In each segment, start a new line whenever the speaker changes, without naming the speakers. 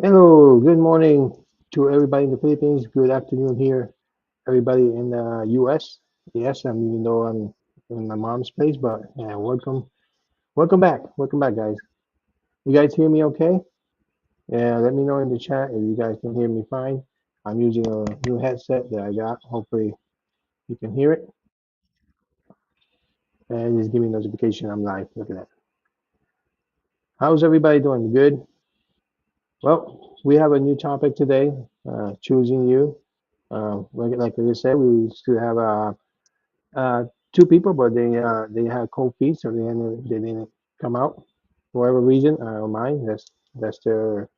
Hello, good morning to everybody in the Philippines. Good afternoon here, everybody in the US. Yes, even though I'm in my mom's place, but yeah, welcome back, guys. You guys hear me okay? Yeah, let me know in the chat if you guys can hear me fine. I'm using a new headset that I got. Hopefully you can hear it, and just give me notification I'm live. Look at that. How's everybody doing? Good. Well, we have a new topic today. Choosing you. Like I said, we still have Uh, two people, but they had cold feet, so they didn't come out for whatever reason. I don't mind. That's their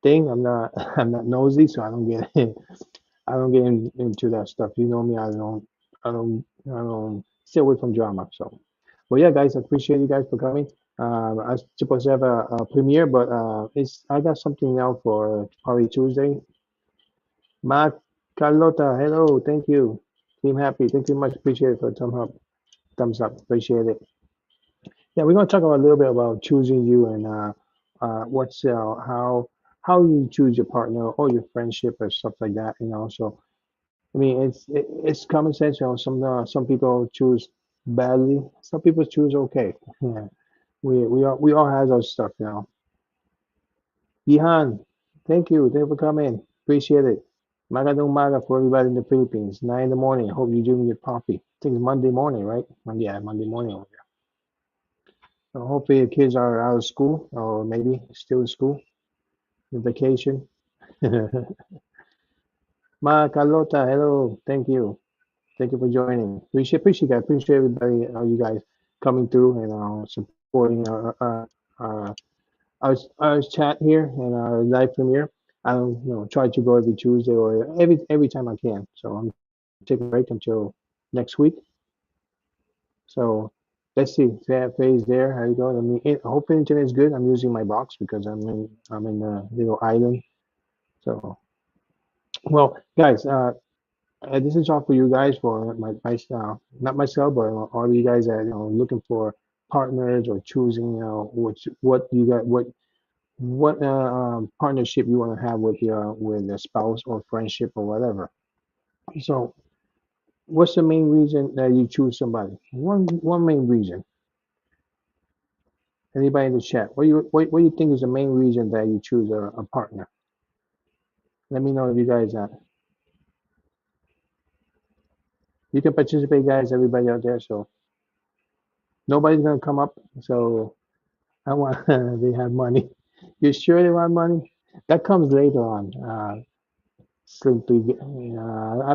thing. I'm not I'm not nosy, so I don't get into that stuff. You know me. I don't stay away from drama. So, but yeah, guys, I appreciate you guys for coming. I was supposed to have a premiere, but it's I got something now for probably Tuesday. Mark Carlota, hello, thank you. Team Happy, thank you much. Appreciate it for the thumbs up. Appreciate it. Yeah, we're gonna talk about a little bit about choosing you and what's how you choose your partner or your friendship or stuff like that. So I mean, it's common sense. Some people choose badly. Some people choose okay. Yeah, we all have those stuff. Yihan, thank you for coming. Appreciate it. Magadong maga for everybody in the Philippines. 9 in the morning. Hope you're doing your coffee. I think it's Monday morning, right? Monday morning. So hopefully your kids are out of school or maybe still in school, in vacation. Ma Carlota, hello. Thank you. Thank you for joining. Appreciate that. Appreciate everybody, you guys coming through and supporting our chat here and our live premiere. I don't try to go every Tuesday or every time I can. So I'm taking a break until next week. So let's see. Phase there. How you going? I mean, hopefully internet is good. I'm using my box because I'm in a little island. So well, guys, this is all for you guys for my not myself, but all of you guys that looking for partners or choosing what you got what partnership you want to have with a spouse or friendship or whatever. So what's the main reason that you choose somebody? One main reason. Anybody in the chat? What do you think is the main reason that you choose a partner? Let me know if you guys you can participate, guys. Everybody out there. So nobody's gonna come up. So I want they have money. You sure they want money? That comes later on. I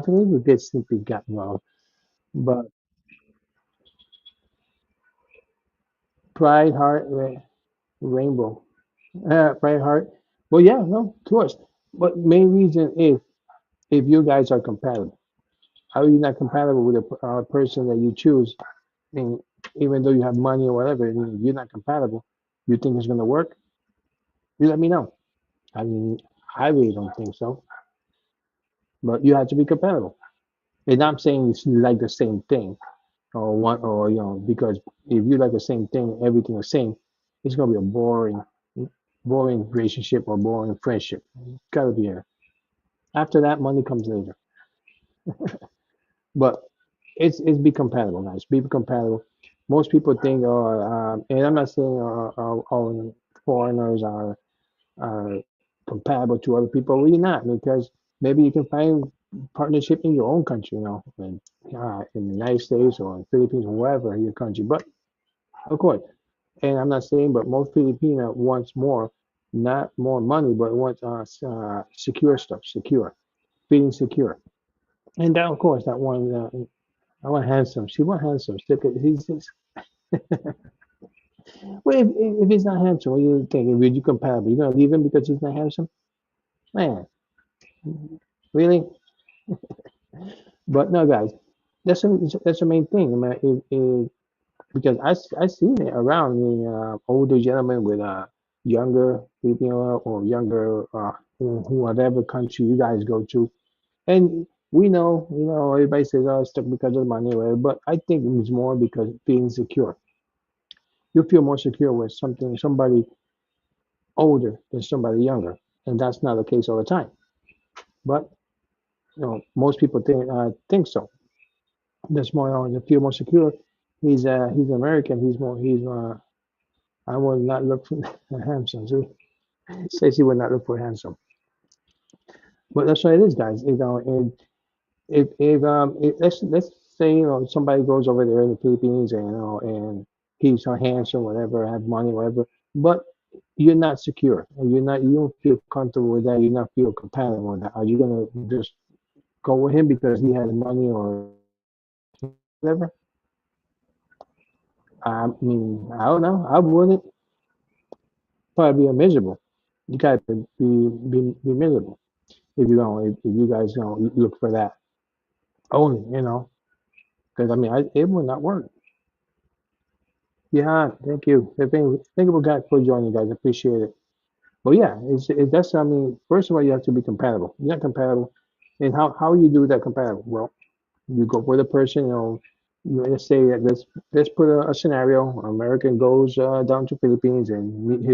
think we get simply got well, but Pride Heart Rainbow, Pride Heart. Well, yeah, no, of course. But main reason is if you guys are compatible. How are you not compatible with a person that you choose? And even though you have money or whatever, and if you're not compatible, you think it's gonna work? You let me know. I mean, I really don't think so. But you have to be compatible. And I'm saying it's like the same thing, or one, or because if you like the same thing, everything the same, it's gonna be a boring relationship or boring friendship. It's gotta be a. After that, money comes later. But it's be compatible, guys. Be compatible. Most people think, and I'm not saying all foreigners are compatible to other people. Really not, because maybe you can find partnership in your own country, in the United States or in Philippines or wherever your country. But of course, and I'm not saying, but most Filipino wants more, not more money, but wants secure stuff, secure, feeling secure. And that, of course, that one, I want handsome. She want handsome. Look at he's just, well, if he's not handsome, what do you think? If you compatible, you're gonna leave him because he's not handsome? Man, really? But no, guys, that's the main thing. I mean, because I seen it around me, older gentlemen with younger Filipino or younger whatever country you guys go to, and we know, everybody says, "Oh, it's stuck because of money," whatever. But I think it's more because feeling secure. You feel more secure with somebody older than somebody younger. and that's not the case all the time. But most people think so. That's more they feel more secure. He's American. He's. I would not look for handsome. See, says he would not look for handsome. But that's what it is, guys. And if let's say somebody goes over there in the Philippines and and he's so handsome, whatever, have money, whatever, but you're not secure and you don't feel comfortable with that. You not feel compatible with that. Are you gonna just go with him because he has money or whatever? I mean, I don't know. I wouldn't probably be miserable. You gotta be miserable if you guys look for that only, because I mean it would not work. Yeah, thank you. Thank you for joining, guys. Appreciate it. But yeah, that's I mean, first of all, you have to be compatible. You're not compatible, and how you do that compatible? Well, you go with a person. Let's say that let's put a scenario. An American goes down to Philippines and meet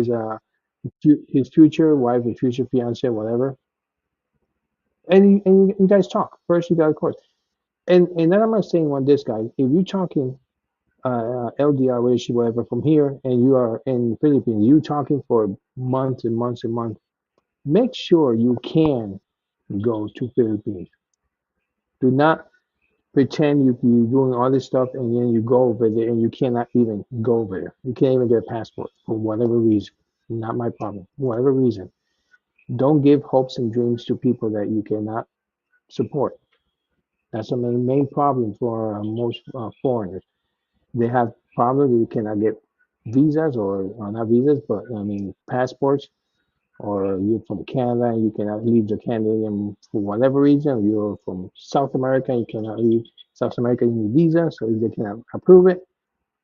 his future wife, his future fiance, whatever, and you guys talk. First, you got of course, and then I'm not saying on this guy. If you're talking LDR relationship, whatever, from here, and you are in the Philippines, you talking for months and months and months, make sure you can go to Philippines. Do not pretend you're doing all this stuff and then you go over there and you cannot even go over there. You can't even get a passport for whatever reason. Not my problem. Whatever reason. Don't give hopes and dreams to people that you cannot support. That's the main problem for most foreigners. They have problems. They cannot get visas or not visas, but I mean passports. Or you're from Canada and you cannot leave the Canadian for whatever reason. You're from South America, you cannot leave South America. You need visa, so if they cannot approve it,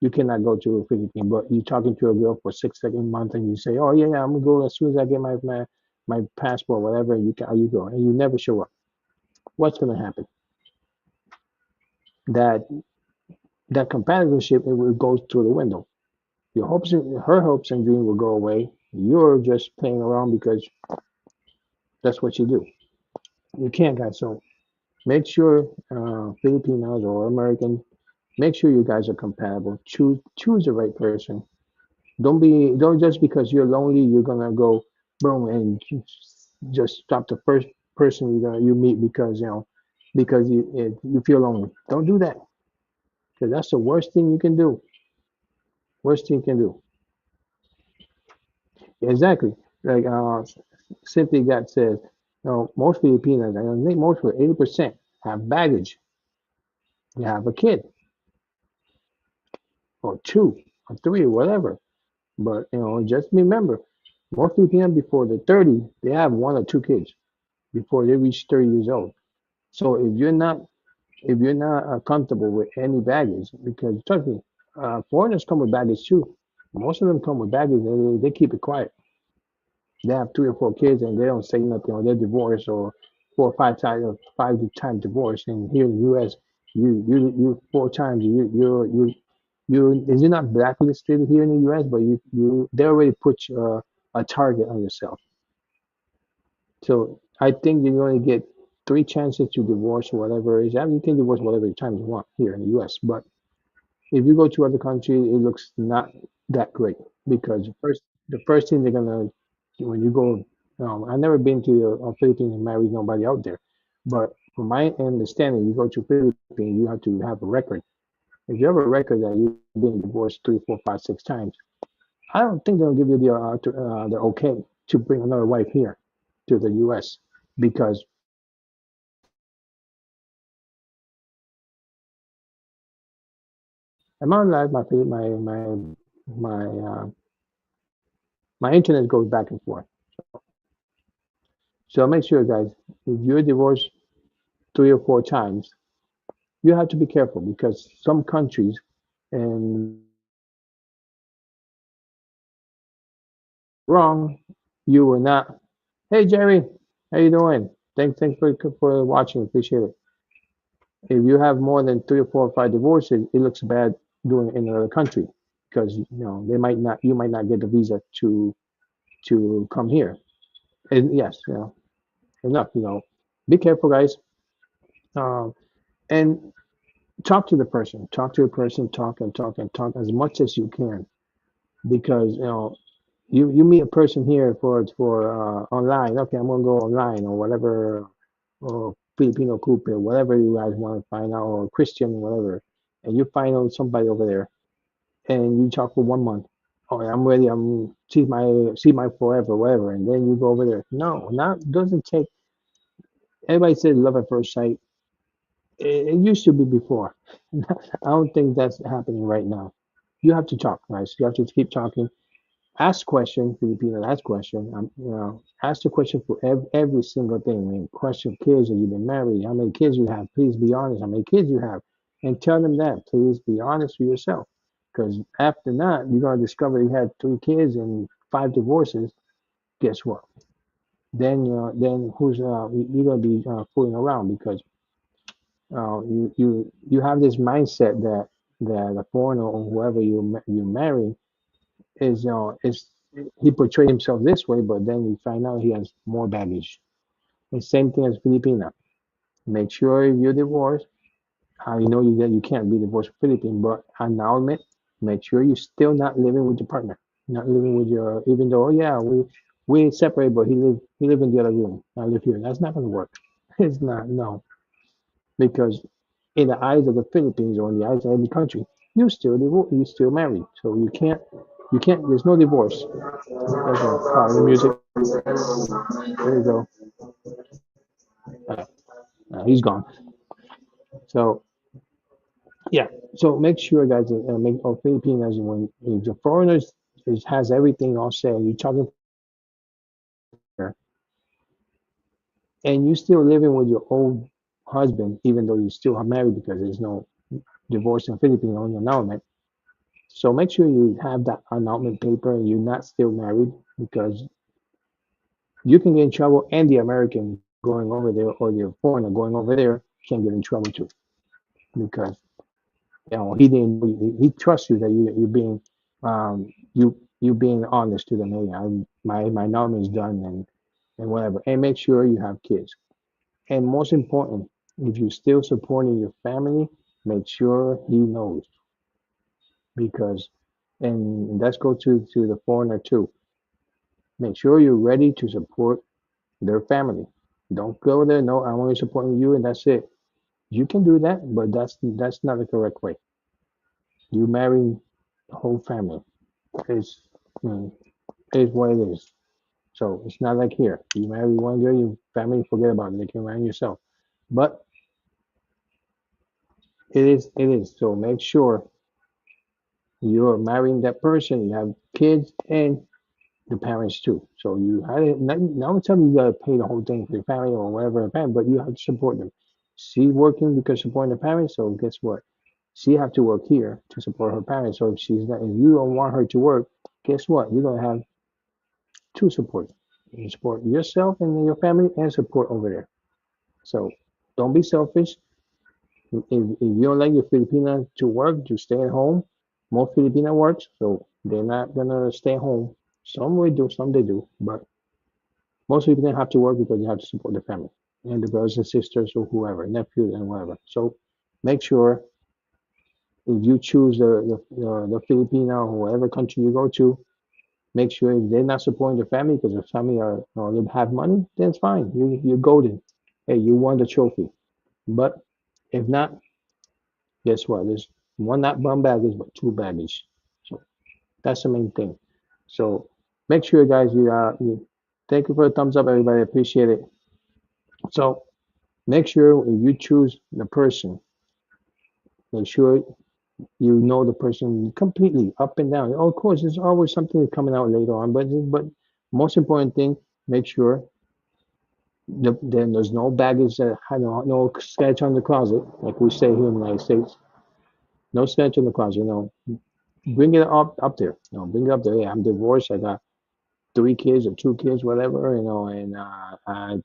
you cannot go to the Philippines. But you're talking to a girl for 6 7 months and you say, "Oh yeah, I'm gonna go as soon as I get my passport, whatever." You go and you never show up. What's gonna happen? That that companionship it will go through the window. Her hopes and dreams will go away. You're just playing around because that's what you do. You can't, guys. So make sure Filipinos or American, make sure you guys are compatible. Choose the right person. Don't just because you're lonely, you're gonna go boom and just stop the first person you meet because you feel lonely. Don't do that because that's the worst thing you can do. Worst thing you can do. Exactly. Like Cynthia got says, most Filipinos, I think most 80% have baggage. You have a kid or two or three or whatever. But just remember, most Filipinos before they're 30, they have one or two kids before they reach 30 years old. So if you're not comfortable with any baggage, because trust me, foreigners come with baggage too. Most of them come with baggage. They keep it quiet. They have three or four kids and they don't say nothing, or they're divorced, or 4 or 5 times, or 5 times divorced. And here in the U.S., you 4 times, you're not blacklisted here in the U.S., but they already put a target on yourself. So I think you're going to get 3 chances to divorce whatever it is. I mean, you can divorce whatever times you want here in the U.S., but if you go to other countries, it looks not that great because the first thing they're gonna when you go, I never been to Philippines and married nobody out there, but from my understanding, you go to Philippines, you have to have a record. If you have a record that you've been divorced 3 4 5 6 times, I don't think they'll give you the okay to bring another wife here to the U.S. because I'm on live. My my internet goes back and forth. So make sure, guys, if you're divorced 3 or 4 times, you have to be careful because some countries and wrong, you will not. Hey Jerry, how you doing? Thanks for watching. Appreciate it. If you have more than 3 or 4 or 5 divorces, it looks bad doing it in another country because they might not you might not get the visa to come here. Yes, enough. Be careful, guys. Um, and talk to the person. Talk to a person. Talk and talk and talk as much as you can, because you meet a person here for online. Okay, I'm gonna go online or whatever, or Filipino coupe, whatever you guys want to find out, or Christian, whatever, and you find out somebody over there, and you talk for 1 month. Oh, I'm ready. I'm see my forever, whatever, and then you go over there. No, not doesn't take. Everybody says love at first sight. It used to be before. I don't think that's happening right now. You have to talk, guys. You have to keep talking. Ask question, Filipino, ask question. Ask the question for every single thing. I mean, question kids, have you been married? How many kids you have? Please be honest. How many kids you have? And tell them that. Please be honest with yourself. Because after that, you're gonna discover you had 3 kids and 5 divorces. Guess what? Then who's you're gonna be fooling around, because you have this mindset that a foreigner or whoever you marry is he portray himself this way, but then we find out he has more baggage. The same thing as Filipina. Make sure if you're divorced, I know you can't be divorced from Philippine, but annulment. Make sure you're still not living with your partner, not living with your. Even though, oh yeah, we separate, but he live in the other room. I live here. That's not gonna work. It's not, no, because in the eyes of the Philippines or in the eyes of any country, you still married. So you can't. There's no divorce. Okay, pause the music. There you go. Uh, he's gone. So yeah. So make sure, guys, make Filipinos, when if the foreigners has everything all set, you're talking here, and you still living with your old husband, even though you still are married, because there's no divorce in Philippines, only annulment. So make sure you have that annulment paper and you're not still married, because you can get in trouble, and the American going over there or the foreigner going over there can get in trouble too, because he didn't he trusts you that you're being you being honest to them. Hey, my annulment is done, and whatever, and make sure you have kids. And most important, if you're still supporting your family, make sure he knows, because and let's go to the foreigner too. Make sure you're ready to support their family. Don't go there. No, I'm only supporting you, and that's it. You can do that, but that's not the correct way. You marry the whole family. It's mm, it's what it is. So it's not like here. You marry one girl, your family forget about it. They can marry yourself. But it is. So make sure you're marrying that person. You have kids and the parents too. So you had it. Not tell you gotta pay the whole thing for your family or whatever, but you have to support them. She working because supporting the parents. So guess what? She have to work here to support her parents. So if you don't want her to work, guess what? You're gonna have two support. You support yourself and your family, and support over there. So don't be selfish. If you don't like your Filipina to work, to stay at home. Most Filipina works, so they're not gonna stay home. Some will do, some they do, but most Filipina have to work because they have to support the family and the brothers and sisters or whoever, nephews and whatever. So make sure if you choose the Filipino or whatever country you go to, make sure if they're not supporting the family because the family they have money, then it's fine. You're golden. Hey, you won the trophy. But if not, guess what? There's not one baggage, but two baggage. So that's the main thing. So make sure, guys, you thank you for the thumbs up, everybody. Appreciate it. So make sure if you choose the person, make sure you know the person completely up and down. Of course, there's always something coming out later on, but most important thing, make sure then there's no baggage, no sketch on the closet, like we say here in the United States. No sketch on the closet. Bring it up there. Bring it up there. Yeah, I'm divorced. I got 3 kids or 2 kids, whatever. And I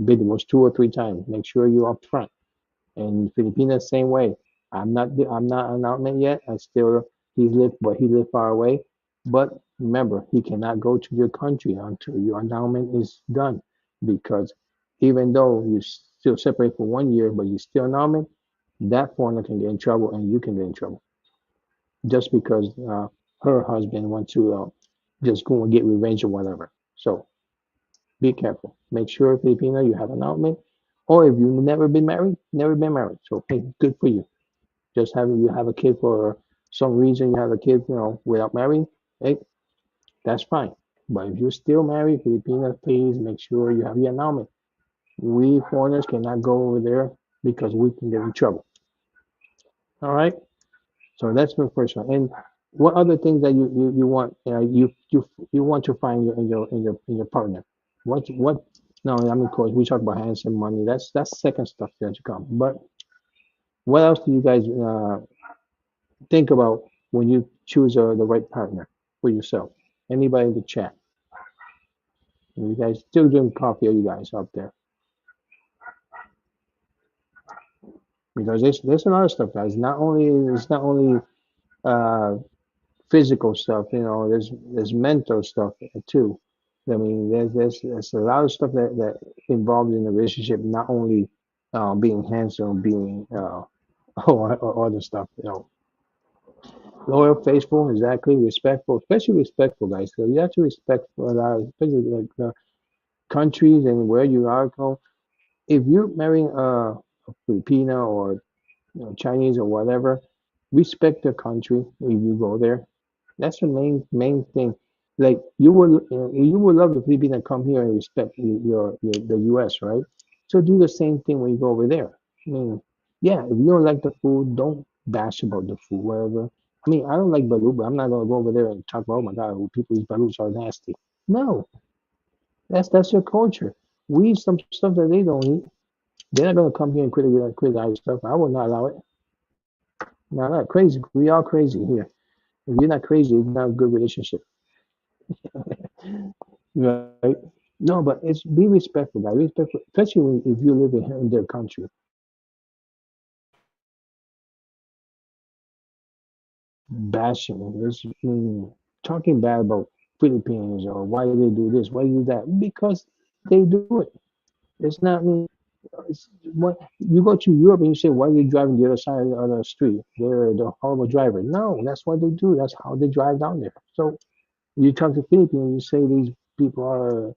been divorced 2 or 3 times. Make sure you're up front. And Filipinas, same way. I'm not an outlet yet. I still he lived far away, but Remember, he cannot go to your country until your annulment is done, because even though you still separate for 1 year, but you still annulment, that foreigner can get in trouble and you can get in trouble just because her husband wants to just go and get revenge or whatever. So be careful. Make sure, Filipino, you have an annulment, or if you've never been married, never been married. So hey, good for you. Just having you have a kid for some reason, you have a kid, without marrying, hey, that's fine. But if you're still married, Filipinas, please make sure you have your annulment. We foreigners cannot go over there because we can get in trouble. All right. So that's the first one. And what other things that you want you want to find in your partner? What? No, I mean, of course, we talk about handsome money. That's second stuff that to come. But what else do you guys think about when you choose the right partner for yourself? Anybody in the chat? You guys still drink coffee? Are you guys up there? Because there's a lot of stuff, guys. It's not only uh, physical stuff. There's mental stuff too. I mean, there's a lot of stuff that involved in a relationship. Not only being handsome, being or other stuff. Loyal, faithful, exactly, respectful, especially respectful, guys. So you have to respect for a lot, especially like countries and where you are. If you're marrying a Filipino or Chinese or whatever, respect their country if you go there. That's the main thing. Like you would love the Filipino come here and respect the U.S., right? So do the same thing when you go over there. I mean, yeah, if you don't like the food, don't bash about the food, whatever. I mean, I don't like balut, but I'm not gonna go over there and talk about, oh my God, people eat baluts are nasty. No, that's your culture. We eat some stuff that they don't eat. They're not gonna come here and criticize stuff. I will not allow it. No, not crazy. We all crazy here. If you're not crazy, it's not a good relationship, right? No, but it's be respectful, guys. Respectful, especially if you live in their country. Bashing, talking bad about Philippines or why do they do this, why do they do that? Because they do it. It's not me. It's what you go to Europe and you say, why are they driving the other side of the street? They're the horrible driver. No, that's what they do. That's how they drive down there. So you talk to Philippines, you say these people are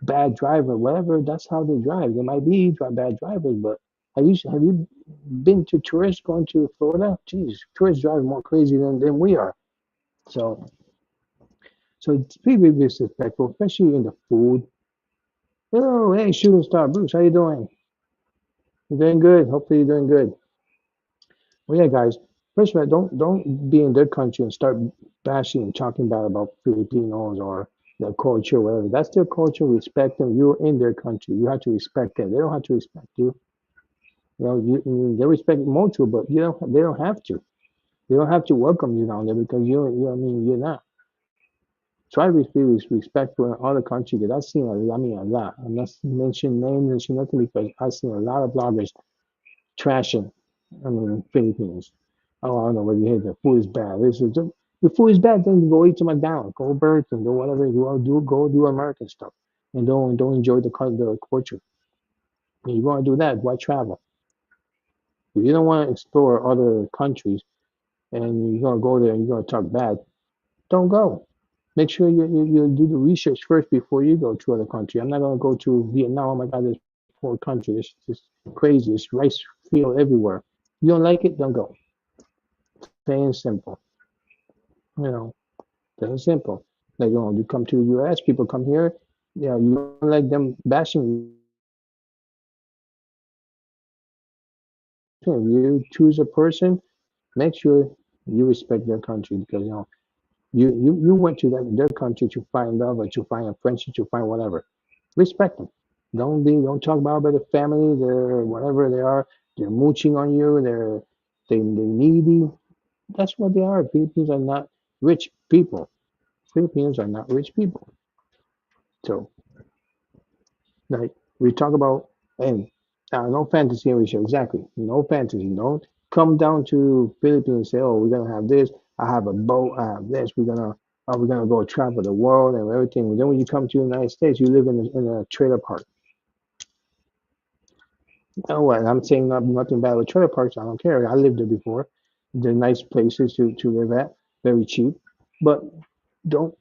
bad driver, whatever. That's how they drive. They might be bad drivers, but have you been to tourists going to Florida? Jeez, tourists drive more crazy than we are. So it's pretty disrespectful, especially in the food. Oh, hey, shooting star Bruce, how you doing? You doing good? Hopefully you're doing good. Well, yeah, guys. First of all, don't be in their country and start bashing and talking bad about Filipinos or their culture, whatever. That's their culture. Respect them. You're in their country. You have to respect them. They don't have to respect you. They respect Motu, but you don't. They don't have to. They don't have to welcome you down there because you're not. Try to be respectful in other countries. Because I've seen a lot. I'm not mentioning names, mention nothing because I've seen a lot of bloggers trashing. Philippines. Oh, I don't know whether you hear the food is bad. The food is bad. Then go eat to McDonald's, go Burger King, do whatever you want to do. Go do American stuff, and don't enjoy the culture. If you want to do that, why travel? If you don't want to explore other countries and you're gonna go there and you're gonna talk bad, don't go. Make sure you do the research first before you go to other country. I'm not gonna go to Vietnam. Oh my God, this poor country. It's just crazy. It's rice field everywhere. You don't like it, don't go. Plain and simple. You know, plain and simple. Like you come to the U.S., people come here. You don't like them bashing you. If you choose a person, make sure you respect their country because you went to their country to find love or to find a friendship, to find whatever. Respect them. Don't talk about their family, their whatever they are. They're mooching on you. They're needy. That's what they are. Philippines are not rich people. Filipinos are not rich people. So like we talk about and no fantasy in show exactly. No fantasy. Don't come down to Philippines and say, oh, we're gonna have this. I have a boat. I have this. We're gonna Oh, we're gonna go travel the world and everything. Then when you come to the United States, you live in a trailer park. Oh, and I'm saying nothing bad with trailer parks. I don't care. I lived there before. They're nice places to live at, very cheap. But don't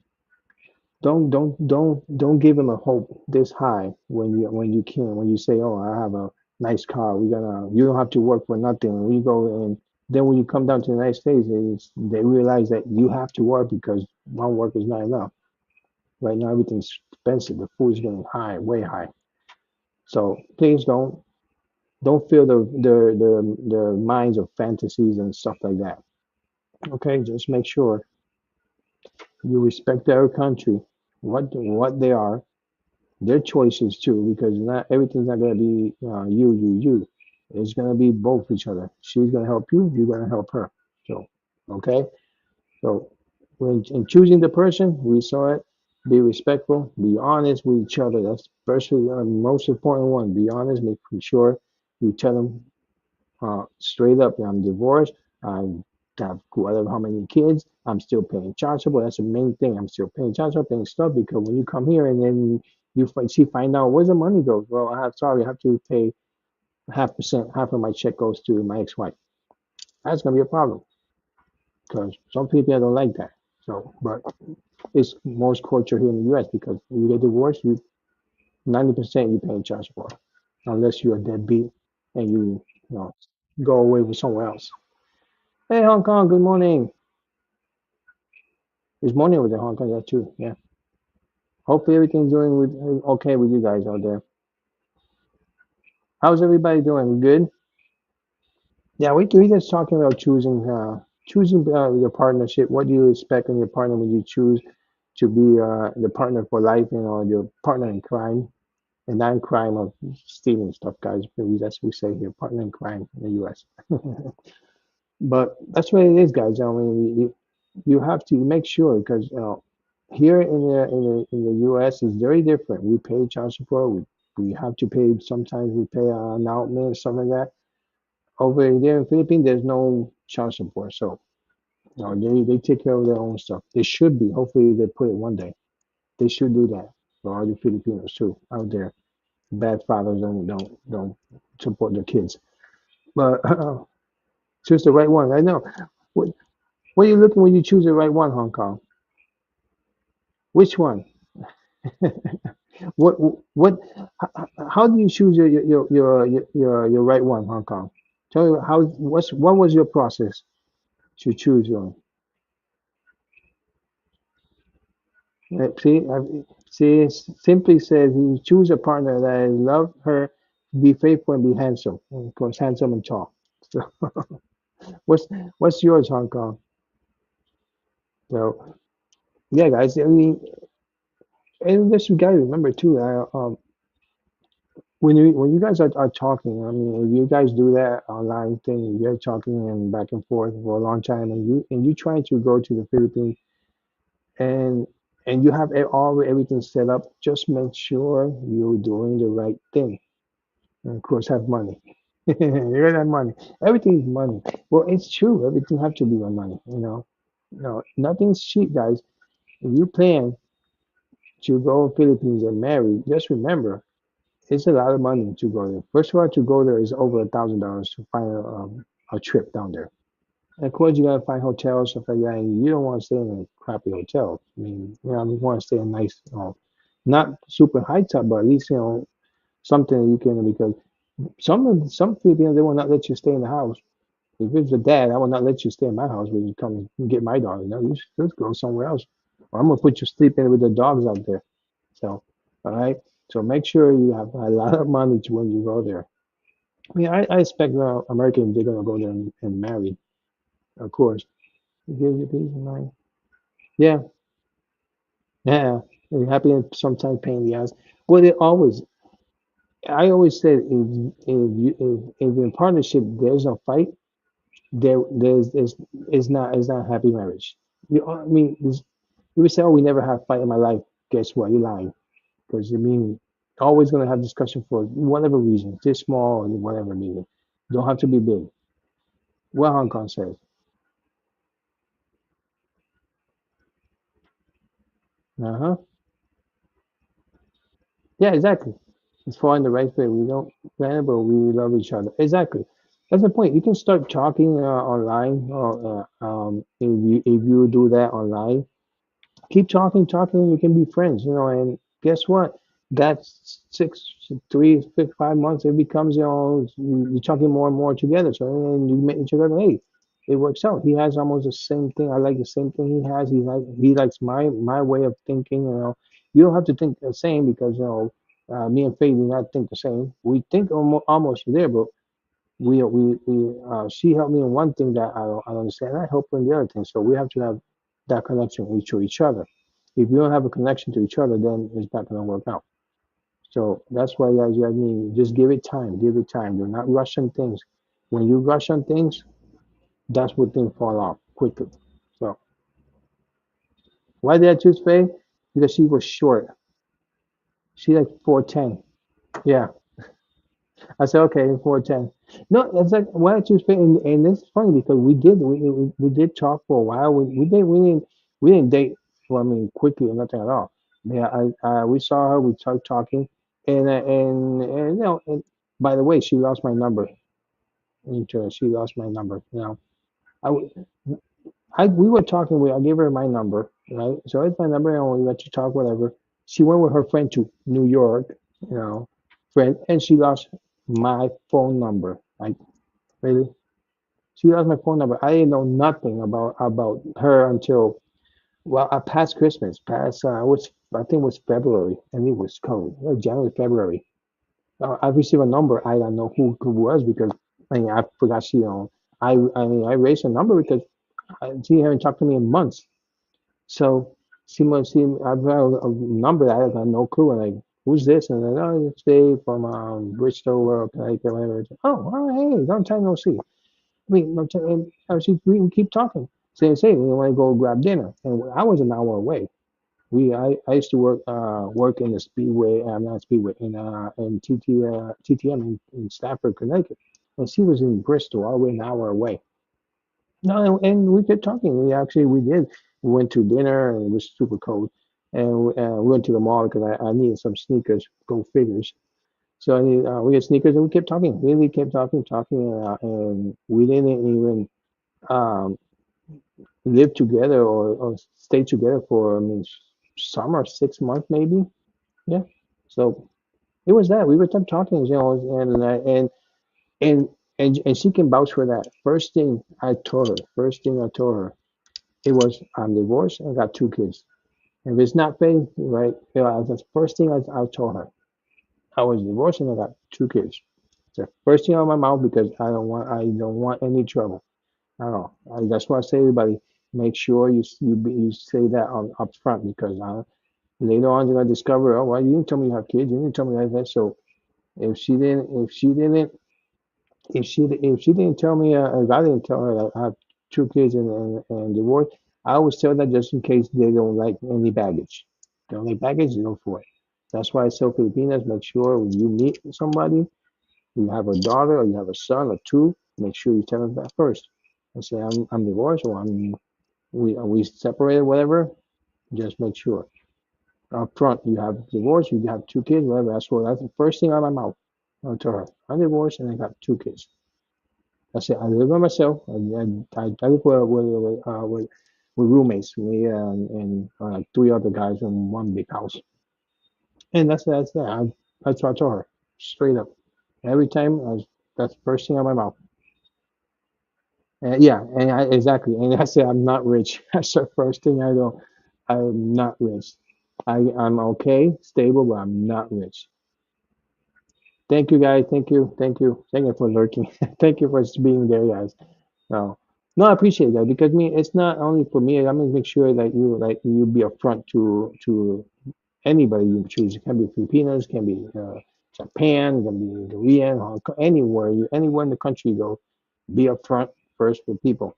don't give them a hope this high when you can when you say, oh, I have a nice car. We're gonna you don't have to work for nothing. We go and then when you come down to the United States, they realize that you have to work because one work is not enough. Right now, everything's expensive. The food is getting high, way high. So please don't fill the minds of fantasies and stuff like that. Okay, just make sure you respect their country, what they are, their choices too, because not everything's not gonna be you. It's gonna be both each other. She's gonna help you, you're gonna help her. So, okay. So when in choosing the person, we saw it. Be respectful. Be honest with each other. That's especially the most important one. Be honest. Make sure you tell them straight up. I'm divorced. I have whatever how many kids. I'm still paying child support. That's the main thing. I'm still paying child support, paying stuff because when you come here and then find out where the money goes. Well, I have to pay half of my check goes to my ex-wife. That's gonna be a problem because some people don't like that. So, but it's most culture here in the U.S. because you get divorced, you 90% you paying child support unless you're a deadbeat and you know go away with someone else. Hey, Hong Kong, good morning. It's morning over there, Hong Kong, yeah, too. Yeah. Hopefully everything's doing okay with you guys out there. How's everybody doing? Good? Yeah, we just talking about choosing your partnership. What do you expect in your partner when you choose to be the partner for life, your partner in crime and not in crime of stealing stuff, guys. That's what we say here, partner in crime in the U.S. But that's what it is, guys. I mean, you have to make sure because here in the U.S. is very different. We pay child support. We have to pay. Sometimes we pay an outlet, something like that. Over there in Philippines, there's no child support, so they take care of their own stuff. They should be. Hopefully, they put it one day. They should do that for all the Filipinos too out there. Bad fathers don't support their kids, but choose the right one. I know. What what are you looking when you choose the right one, Hong Kong? Which one? What what? How do you choose your right one, Hong Kong? Tell me what was your process to choose one? See, simply says you choose a partner that love her, be faithful and be handsome. And of course, handsome and tall. So what's what's yours, Hong Kong? So yeah, guys. I mean, and this you gotta remember too. When you guys are talking, I mean, if you guys do that online thing, you're talking and back and forth for a long time, and you try to go to the Philippines and you have everything set up, just make sure you're doing the right thing. And of course, have money. You gotta have money. Everything is money. Well, it's true. Everything have to be on money. No, nothing's cheap, guys. If you plan to go to Philippines and marry, just remember it's a lot of money to go there. First of all, to go there is over $1,000 to find a trip down there. And of course, you gotta find hotels stuff like that. And you don't want to stay in a crappy hotel. I mean, you want to stay in nice, not super high top, but at least something you can because some Filipinos they will not let you stay in the house. If it's a dad, I will not let you stay in my house when you come and get my dog. No, you should just go somewhere else. Or I'm gonna put you sleeping with the dogs out there. So, all right. So make sure you have a lot of money to when you go there. I mean, I expect Americans they're gonna go there and marry, of course. It gives you peace of mind. Yeah, yeah. And happy and sometimes pain in the ass. Well, it always. I always said if in partnership there's a fight, there's it's not a happy marriage. I mean, you would say, "Oh, we never have fight in my life." Guess what? You're lying because I mean, always gonna have discussion for whatever reason, this small or whatever reason. Don't have to be big. What Hong Kong says. Uh-huh. Yeah, exactly. It's falling the right way. We don't plan it, but we love each other. Exactly. That's the point. You can start talking online, or if you do that online, keep talking, talking. You can be friends, And guess what? That's 5 months. It becomes, you're talking more and more together. So and you meet each other. Hey, it works out. He has almost the same thing. I like the same thing he has. He likes my way of thinking. You don't have to think the same because me and Faye do not think the same. We think almost there, but she helped me in one thing that I don't understand. I help her in the other thing. So we have to have that connection to each other. If you don't have a connection to each other, then it's not going to work out. So that's why, guys, I mean, just give it time. Give it time. Do not rush on things. When you rush on things, that's when things fall off quickly. So why did I choose Faye? Because she was short. She like 4'10". Yeah. I said, okay, 4'10". No, that's like why I choose Faye, and it's funny because we did talk for a while. We didn't date. Well, I mean, quickly or nothing at all. Yeah, we saw her. We started talking, and and by the way, she lost my number. She lost my number. I w- we were talking. I gave her my number, right? So it's my number, and we let you talk, whatever. She went with her friend to New York, you know, friend, and she lost my phone number. Like, really? She lost my phone number. I didn't know nothing about her until well, past Christmas, past was I think it was February, and it was cold, January, February. I received a number. I don't know who was because I mean I forgot I raised her number because she hadn't talked to me in months. So she must see I've got a number that I have no clue. And like, who's this? And then, oh, it's Dave from Bristol or Connecticut, whatever. Hey, long time no see. I mean, no time, and we keep talking. Say, we want to go grab dinner, and I was an hour away. I used to work in the Speedway, not Speedway, in TTM in Stafford, Connecticut, and she was in Bristol, all the way an hour away. No, and we kept talking. We did. We went to dinner, and it was super cold, and we went to the mall because I needed some sneakers. Go figures. So we had sneakers, and we kept talking. Really kept talking, talking, and we didn't even um, live together or stay together for I mean summer, 6 months maybe. Yeah. So it was that we were talking, and and she can vouch for that. First thing I told her, it was I'm divorced and got two kids. If it's not faith, right? That's the first thing I told her. I was divorced and I got two kids. It's the first thing out of my mouth because I don't want any trouble at all. That's why I say everybody make sure you say that up front because later on you're gonna discover, oh well, you didn't tell me you have kids, you didn't tell me like that. So if she didn't if she didn't if she didn't tell me, if I didn't tell her that I have two kids and divorce, I always tell that just in case they don't like any baggage. They don't like baggage, go for it. That's why I tell Filipinas, make sure when you meet somebody, you have a daughter or you have a son or two, make sure you tell them that first. And say, I'm divorced or we separated, whatever. Just make sure up front you have divorced, you have two kids, whatever. That's the first thing out of my mouth. I tell her, I'm divorced and I got two kids. That's it. I live by myself. I live with roommates, me and like three other guys in one big house. And that's that. That's what I told her, straight up. Every time, that's the first thing out of my mouth. And yeah, and exactly. And I said I'm not rich. That's the first thing I go. I'm not rich. I'm okay, stable, but I'm not rich. Thank you, guys. Thank you for lurking. Thank you for being there, guys. No, no, I appreciate that because it's not only for me. I'm gonna make sure that you be upfront to anybody you choose. It can be Filipinos, can be Japan, can be Korean, Hong Kong, anywhere in the country you go. Be upfront first with people.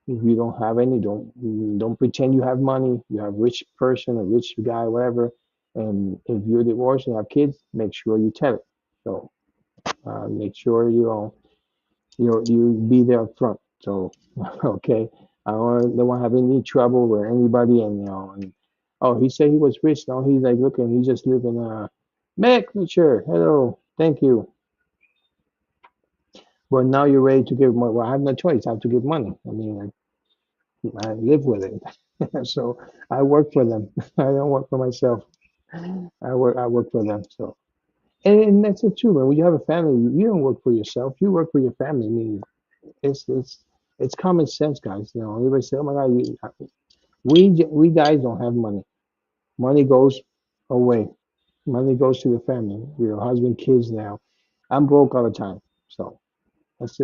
If you don't have any, don't pretend you have money. You have rich person, a rich guy, whatever. And if you're divorced and have kids, make sure you tell it. So make sure you be there up front. So okay, I don't want to have any trouble with anybody, and Oh, he said he was rich. Now he's like looking. He just live in Mac future. Hello, thank you. Well, now you're ready to give money. Well, I have no choice. I have to give money. I mean, I live with it. So I work for them. I don't work for myself. I work for them. So and that's it too, man. When you have a family, you don't work for yourself. You work for your family. I mean, it's it's it's common sense, guys. You know, everybody say, "Oh my God, we guys don't have money. Money goes away. Money goes to the family. Your husband, kids now. I'm broke all the time. So that's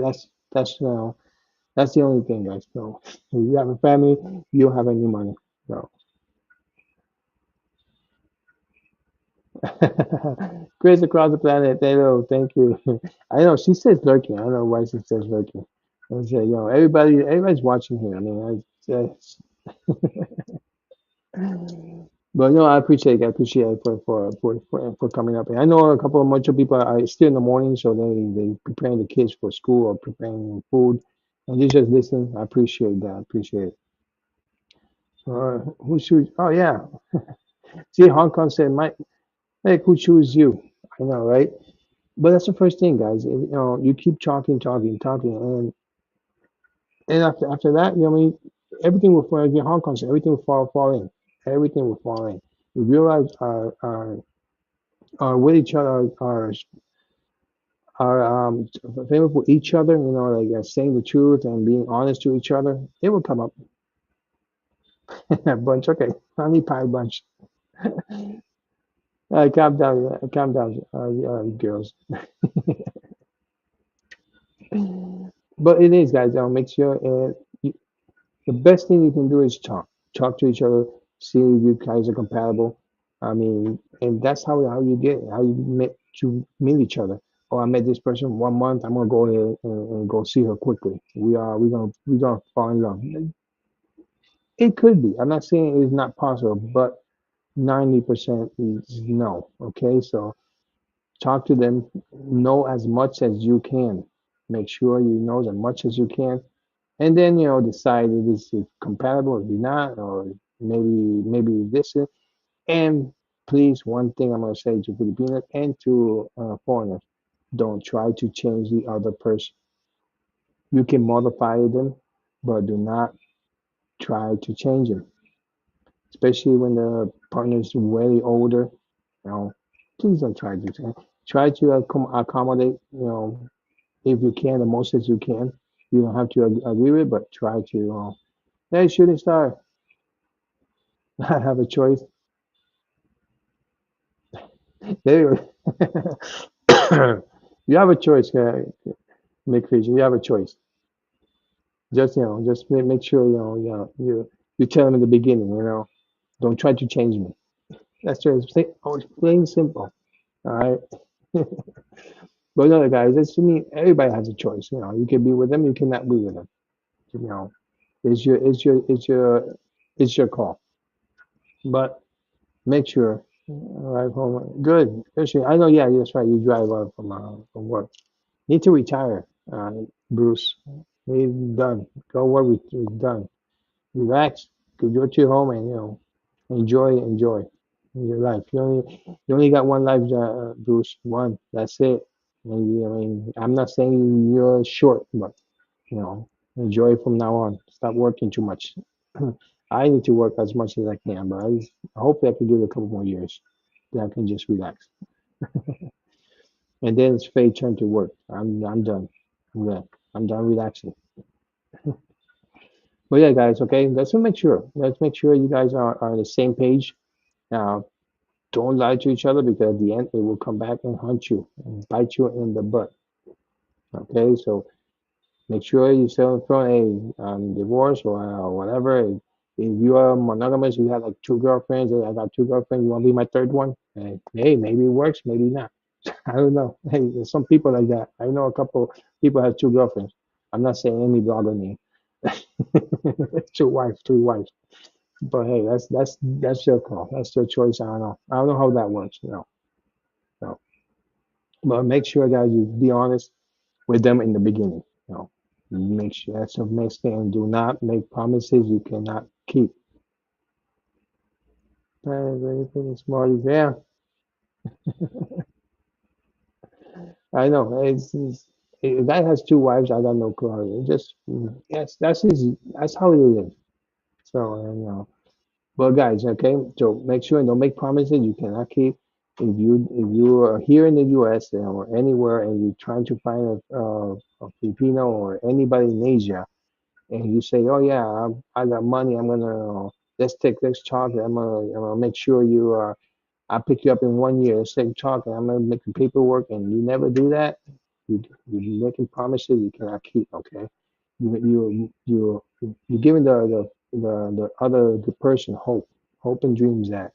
that's the only thing, guys. So if you have a family, you don't have any money. So Chris across the planet, hello, thank you. I know she says lurking. I don't know why she says lurking. I say, everybody's watching here. I mean, but no, I appreciate it. I appreciate it for coming up. And I know a couple of much of people are still in the morning, so they preparing the kids for school or preparing food, and you just listen. I appreciate that. I appreciate it. Who choose? Oh yeah, see, Hong Kong said, "Mike, hey, who choose you?" I know, right? But that's the first thing, guys. You know, you keep talking, talking, talking, and after that, you know, I mean, everything will fall. Again, Hong Kong said, everything will fall in. Everything will fall in. We realize our with each other, our famous with each other, you know, like saying the truth and being honest to each other, it will come up. Bunch, okay, honey pie bunch. Calm down, girls. But it is, guys. Make sure the best thing you can do is talk to each other, see if you guys are compatible. I mean, and that's how you meet each other. Oh, I met this person 1 month. I'm gonna go ahead and go see her quickly. We're gonna fall in love. It could be. I'm not saying it's not possible, but 90% is no. Okay, so talk to them, know as much as you can. Make sure you know as much as you can, and then decide if it's compatible, if not, or maybe this is. And please, one thing I'm gonna say to Filipinos and to foreigners: don't try to change the other person. You can modify them, but do not try to change them, especially when the partner is way older. You know, please don't try to change. Try to accommodate. If you can, the most as you can. You don't have to agree with it, but try to. Hey, shooting star, I have a choice. There you go. You have a choice, McFish. You have a choice. Just make sure you tell them in the beginning. Don't try to change me. That's just plain simple. All right. But no, guys, it's to me. Everybody has a choice. You can be with them. You cannot be with them. You know, it's your call. But make sure. Arrive home. Good. Especially, I know. Yeah, that's right. You drive out from work. Need to retire, Bruce. He's done. Go work with he's done. Relax. Go to your home and enjoy your life. You only got one life, Bruce. One. That's it. And, I mean, I'm not saying you're short, but you know, enjoy it from now on. Stop working too much. I need to work as much as I can, but hopefully I can give it a couple more years. Then I can just relax. And then it's Faye turn to work. I'm done. I'm done relaxing. But yeah, guys, okay, let's make sure. Let's make sure you guys are on the same page. Now, don't lie to each other because at the end it will come back and hunt you and bite you in the butt. Okay, so make sure you say in front, hey, I'm divorced or whatever. If you are monogamous, you have like two girlfriends. I got two girlfriends. You want to be my third one? Hey, maybe it works, maybe not. I don't know. Hey, there's some people like that. I know a couple people have two girlfriends. I'm not saying any blogger name. Two wives, three wives. But hey, that's your call. That's your choice. I don't know. I don't know how that works. No. But make sure that you be honest with them in the beginning. You know, make sure that's the next thing. Do not make promises you cannot keep. Anything small, yeah, I know. A guy has two wives. I got no clue. It just yes, that's his. That's how he lives. So and well, guys, okay. So make sure and don't make promises you cannot keep. If you are here in the U.S. or anywhere and you're trying to find a Filipino or anybody in Asia, and you say, "Oh yeah, I got money. I'm gonna let's take this chocolate. I'm gonna make sure you I pick you up in 1 year. Let's take chocolate. I'm gonna make the paperwork," and you never do that. You're making promises you cannot keep. Okay, you're giving the other the person hope and dreams that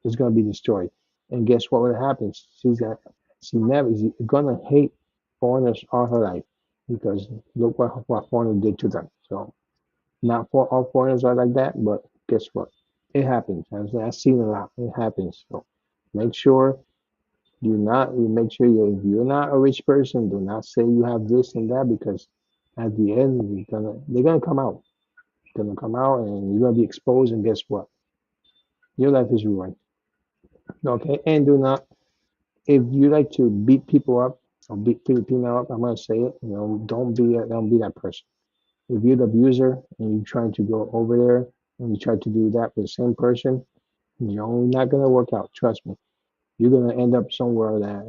is gonna be destroyed. And guess what will happen? She never is gonna hate foreigners all her life because look what foreigners did to them. So not for all foreigners are like that, but guess what? It happens. I've seen a lot. It happens. So make sure you make sure if you're not a rich person, do not say you have this and that because at the end they're gonna come out. Gonna come out and you're gonna be exposed and guess what? Your life is ruined. Okay? And do not if you like to beat people up or beat Filipino up, I'm gonna say it, don't be that person. If you're the abuser and you're trying to go over there and you try to do that with the same person, you're not gonna work out. Trust me. You're gonna end up somewhere that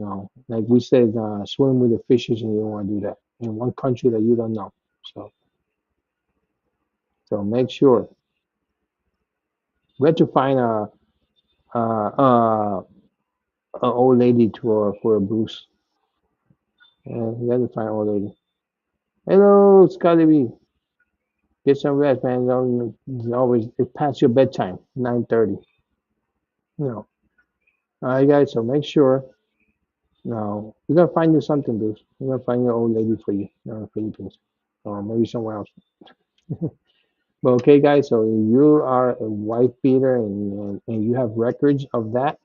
like we said, swim with the fishes, and you don't want to do that in one country that you don't know. So, so make sure. We have to find a old lady for a Bruce. We have to find an old lady. Hello, Scotty B. Get some rest, man. Don't it's always it's past your bedtime, 9:30. No. All right, guys. So make sure. No, we're gonna find you something, Bruce. We're gonna find your old lady for you, Philippines, or maybe somewhere else. But okay, guys. So if you are a wife beater and you have records of that,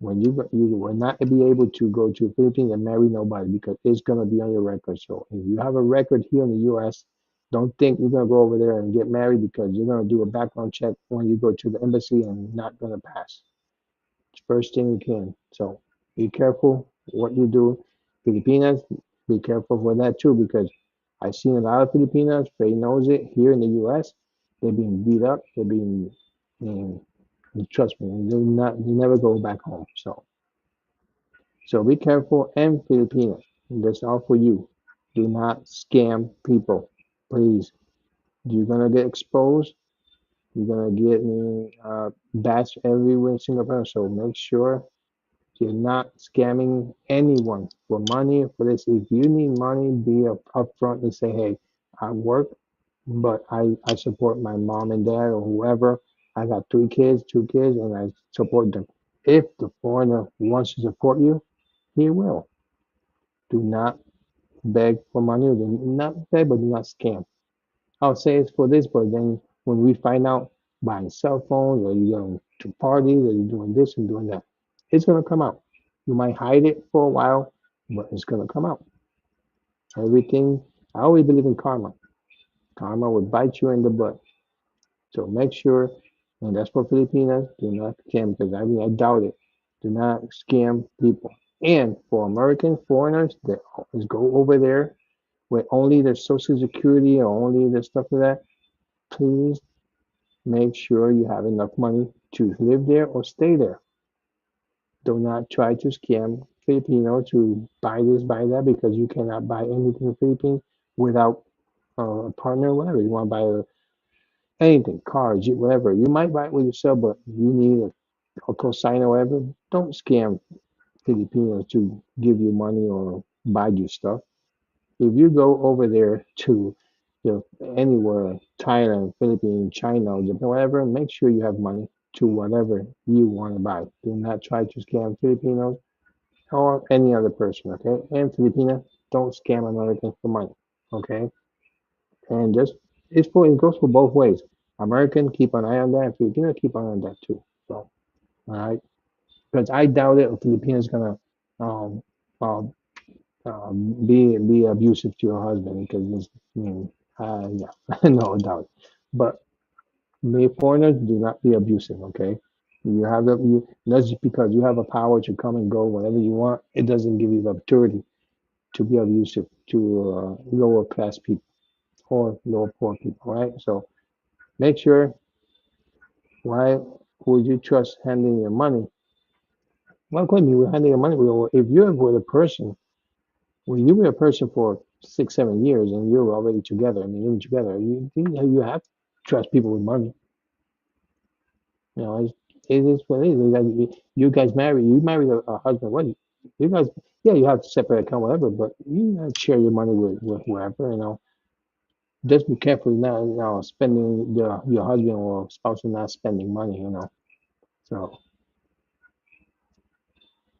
you will not be able to go to Philippines and marry nobody because it's gonna be on your record. So if you have a record here in the U.S., don't think you're gonna go over there and get married because you're gonna do a background check when you go to the embassy and not gonna pass. First thing you can. So be careful what you do. Filipinas, be careful for that too because I've seen a lot of Filipinas, Faye knows it, here in the US, they're being beat up, they're being, and trust me, they never go back home. So be careful and Filipinas. That's all for you. Do not scam people, please. You're gonna get exposed. You're gonna get bashed everywhere, single person. So make sure you're not scamming anyone for money for this. If you need money, be upfront and say, hey, I work, but I support my mom and dad or whoever. I got 3 kids, 2 kids, and I support them. If the foreigner wants to support you, he will. Do not beg for money. Do not beg, but do not scam. I'll say it's for this, but then when we find out buying cell phones or you're going to parties or you're doing this and doing that, it's gonna come out. You might hide it for a while, but it's gonna come out. Everything. I always believe in karma. Karma will bite you in the butt. So make sure, and that's for Filipinas, do not scam because I doubt it. Do not scam people. And for American foreigners that always go over there with only their social security or only their stuff like that, please make sure you have enough money to live there or stay there. Do not try to scam Filipino to buy this, buy that, because you cannot buy anything in the Philippines without a partner, whatever. You want to buy anything, car, Jeep, whatever. You might buy it with yourself, but you need a cosign or whatever. Don't scam Filipinos to give you money or buy you stuff. If you go over there to anywhere, Thailand, Philippines, China, or Japan, whatever, make sure you have money to whatever you want to buy. Do not try to scam Filipinos or any other person, okay? And Filipina, don't scam Americans for money, okay? And just it goes for both ways. American, keep an eye on that, and Filipino, keep an eye on that too. So, all right, because I doubt it. A Filipino is gonna um, um, be abusive to your husband because it's, yeah, no doubt. But me foreigners do not be abusive, okay? You have that's just because you have a power to come and go whenever you want. It doesn't give you the authority to be able to use it to lower class people or lower poor people, right? So make sure why would you trust handling your money? Well, could be we're handling your money. Well, if you're with a person, when you were a person for 6, 7 years and you're already together, I mean, living together, you have to trust people with money. You know, it is what it is. Like you guys married, you married a husband. What you guys? Yeah, you have to separate account, whatever. But you not share your money with whoever. You know, just be careful not spending your husband or spouse is not spending money. You know. So,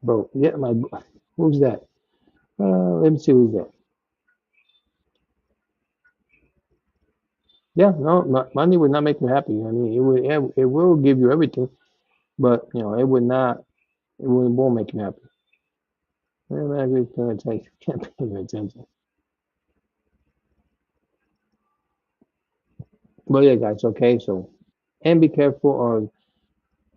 bro, yeah, who's that? Let me see who's that. Yeah, no, money would not make you happy. I mean, it will give you everything, but you know, won't make you happy. I'm not really paying attention. Can't pay attention. But yeah, guys, okay. So, and be careful of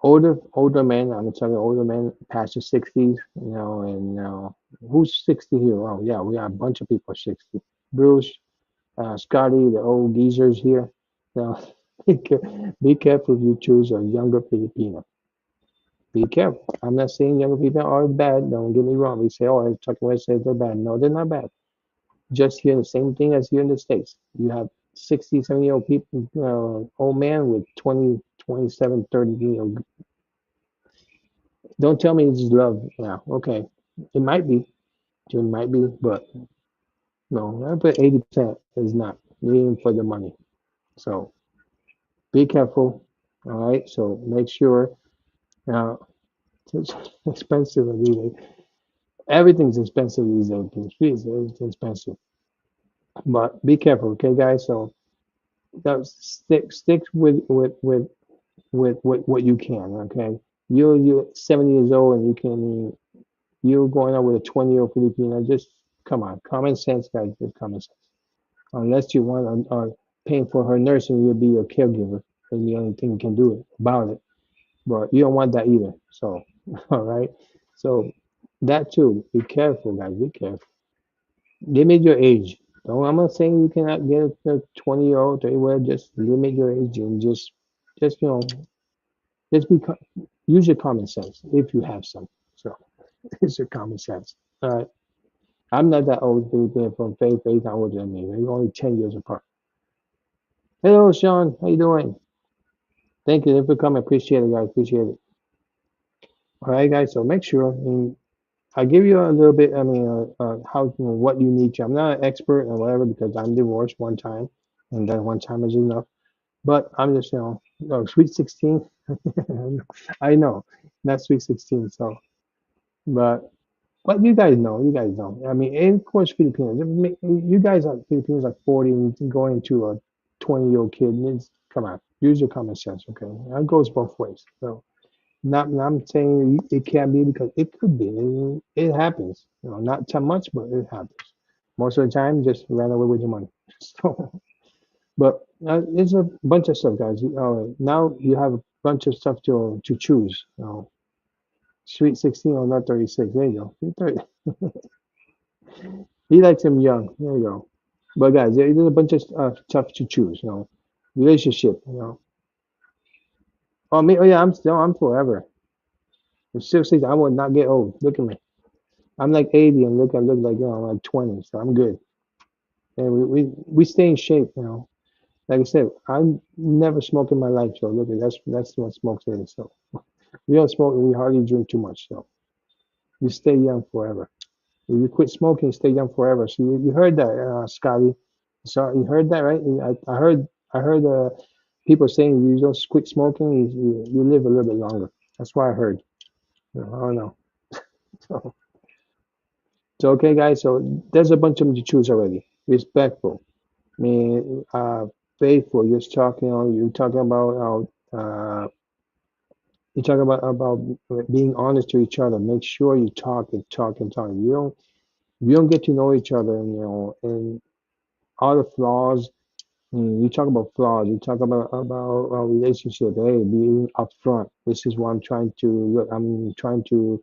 older men. I'm talking older men past the 60s. You know, and who's 60 here? Oh yeah, we have a bunch of people 60. Bruce, Scotty, the old geezers here. Now, be careful if you choose a younger Filipino. Be careful. I'm not saying younger people are bad. Don't get me wrong. We say, oh, Chuck West says they're bad. No, they're not bad. Just here, the same thing as here in the States. You have 60, 70-year-old people, old man with 20, 27, 30. Don't tell me it's love now. Okay. It might be. It might be, but no, I put 80% is not. You're in for the money. So be careful. All right. So make sure. Uh, it's expensive these days. Everything's expensive these days. It's expensive. But be careful, okay, guys? So stick with what you can, okay? You're 70 years old and you're going out with a 20-year-old Filipino. Just come on, common sense, guys. Just common sense. Unless you want paying for her nursing, you'll be your caregiver, and the only thing you can do about it. But you don't want that either. So, all right. So that too. Be careful, guys. Be careful. Limit your age. No, I'm not saying you cannot get a 20-year-old, 30-year-old. Just limit your age and just just use your common sense if you have some. So use your common sense. All right. I'm not that old. We've been from Faith older than me. We're only 10 years apart. Hello, Sean. How you doing? Thank you for coming. Appreciate it, guys. Appreciate it. All right, guys. So make sure. I give you a little bit. I mean, how what you need to. I'm not an expert or whatever because I'm divorced one time, and then one time is enough. But I'm just, Sweet 16. I know, not Sweet 16. So, but you guys know. I mean, and of course, Filipinos. You guys are Filipinos like 40 and going to a 20-year-old kid. Come on, use your common sense, okay? That goes both ways. So, not I'm saying it can't be because it could be. It happens. Not too much, but it happens. Most of the time, just run away with your money. So. But there's a bunch of stuff, guys. Now you have a bunch of stuff to choose. Sweet 16 or not 36. There you go. He likes him young. There you go. But guys, there's a bunch of stuff to choose. Relationship. Oh me. Oh yeah. I'm forever. I'm 66. I will not get old. Look at me. I'm like 80 and I look like I'm like 20. So I'm good. And we stay in shape. Like I said, I never smoked in my life. So look at that's what smoke is. So. We don't smoke and we hardly drink too much, so you stay young forever. If you quit smoking, stay young forever. So you heard that, Scotty. So you heard that, right? I heard people saying you don't quit smoking, you live a little bit longer. That's what I heard. I don't know. So, so okay, guys. So there's a bunch of them to choose already. Respectful, I mean, faithful. You're talking about you talk about being honest to each other. Make sure you talk and talk and talk. You don't get to know each other, and all the flaws. You talk about flaws. You talk about a relationship. Hey, being upfront. This is what I'm trying to look. I'm trying to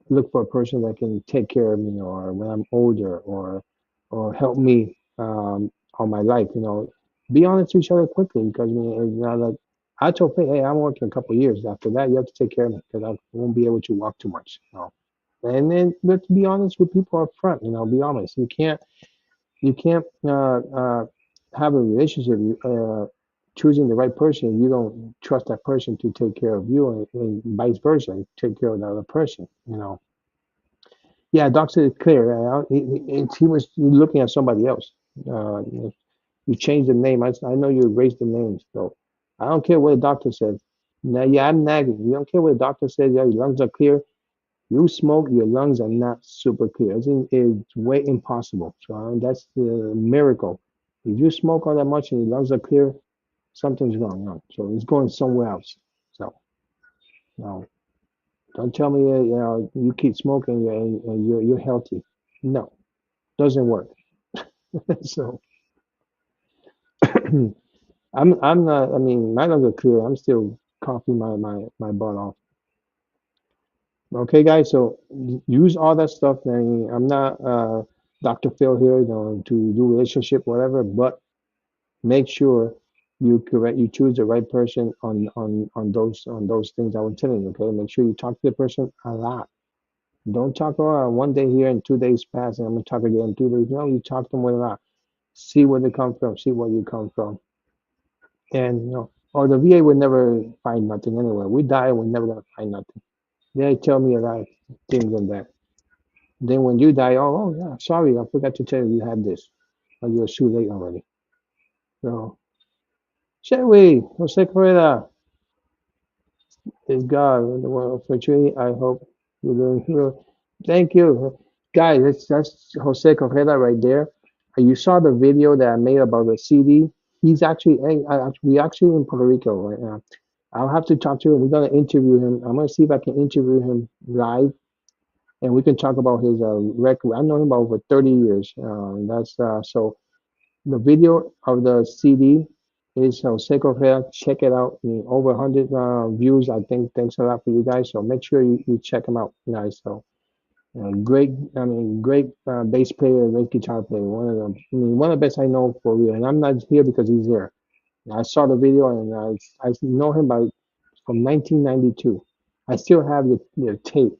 look for a person that can take care of me, or when I'm older, or help me all my life. Be honest with each other quickly because I mean, it's not like I told Faye, hey, I'm working a couple of years. After that, you have to take care of me because I won't be able to walk too much. And then, but to be honest with people up front, be honest. You can't have a relationship choosing the right person if you don't trust that person to take care of you, and vice versa, take care of the other person. Yeah, Doctor Clear. He was looking at somebody else. You changed the name. I know you erased the names, so I don't care what the doctor says. Now, yeah, I'm nagging. You don't care what the doctor says. Yeah, your lungs are clear. You smoke, your lungs are not super clear. It's way impossible. So that's the miracle. If you smoke all that much and your lungs are clear, something's going on. So it's going somewhere else. So no, don't tell me you keep smoking and you're healthy. No, doesn't work. So I'm not. I mean, my lungs are clear. I'm still coughing my butt off. Okay, guys. So use all that stuff. I mean, I'm not Dr. Phil here, to do relationship, whatever. But make sure you choose the right person on those things I was telling you. Okay, make sure you talk to the person a lot. Don't talk one day here and 2 days pass, and I'm gonna talk again in 2 days. No, you talk to them a lot. See where they come from. See where you come from. And or the VA would never find nothing anyway. We die, we're never gonna find nothing. They tell me a lot of things on that. Then when you die, oh yeah, sorry, I forgot to tell you you had this. Or you're too late already. So, Sherry, Jose Correa, is God in the world for tree. I hope you're doing well. Thank you. Guys, that's Jose Correa right there. You saw the video that I made about the CD. He's actually, we actually in Puerto Rico right now. I'll have to talk to him. We're gonna interview him. I'm gonna see if I can interview him live, and we can talk about his record. I know him about over 30 years. That's so. The video of the CD is Jose Correa. Check it out. I mean, over 100 views. I think. Thanks a lot for you guys. So make sure you check him out, guys. So great. I mean, great bass player, great guitar player. One of them. I mean, one of the best I know for real. And I'm not here because he's there. I saw the video and I know him from 1992. I still have the tape,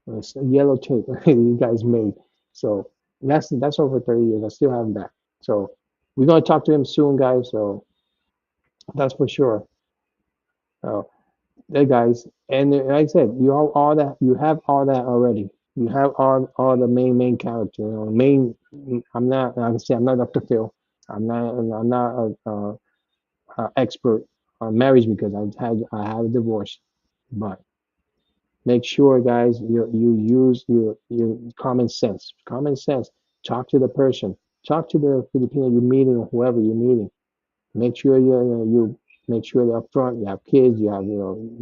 it's a yellow tape you guys made. So that's over 30 years. I still have that. So we're gonna talk to him soon, guys. So that's for sure. So hey, guys, and like I said, you have all that. You have all that already. You have all the main character. Main. I'm not. Like I say, I'm not Dr. Phil. I'm not a expert on marriage because I had a divorce, but make sure, guys, you use your common sense. Common sense. Talk to the person. Talk to the Filipino you're meeting or whoever you're meeting. Make sure you make sure they're upfront. You have kids. You have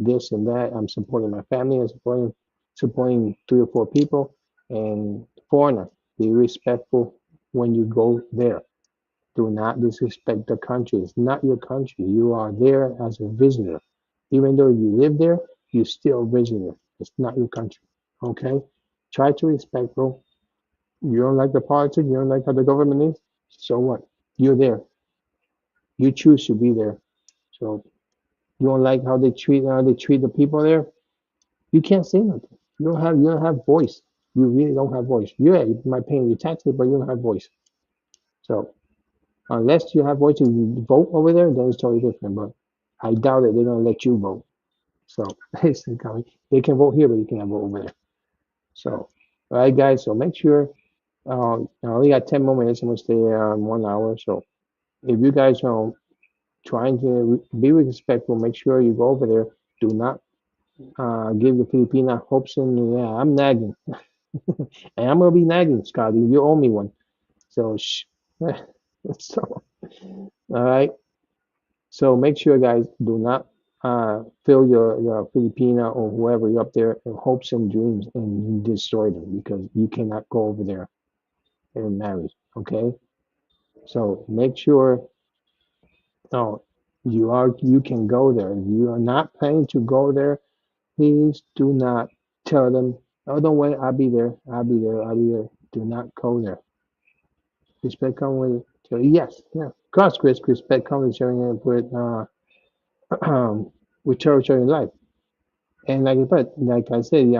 this and that. I'm supporting my family. I'm supporting 3 or 4 people. And foreigner, be respectful when you go there. Do not disrespect the country. It's not your country. You are there as a visitor. Even though you live there, you're still a visitor. It's not your country. Okay? Try to respect, bro. You don't like the politics, you don't like how the government is. So what? You're there. You choose to be there. So you don't like how they treat the people there. You can't say nothing. You don't have voice. You really don't have voice. Yeah, you might pay your taxes, but you don't have voice. So unless you have voice to vote over there, then it's totally different. But I doubt it. They're gonna let you vote. So basically, they can vote here, but you can't vote over there. So, all right, guys. So make sure. I only got 10 more minutes. I'm gonna stay 1 hour. So if you guys are trying to be respectful, make sure you go over there. Do not give the Filipina hopes and yeah, I'm nagging, and I'm gonna be nagging, Scotty. You owe me one. So shh. So all right. So make sure, guys, do not fill your Filipina or whoever you're up there in hopes and dreams and destroy them because you cannot go over there and marry. Okay? So make sure. No, you can go there. If you are not planning to go there, please do not tell them, oh, don't worry, I'll be there. I'll be there. I'll be there. Do not go there. Respect comes with, so yes, yeah. Cross Chris, respect comes with sharing it with territory in life. And like I said,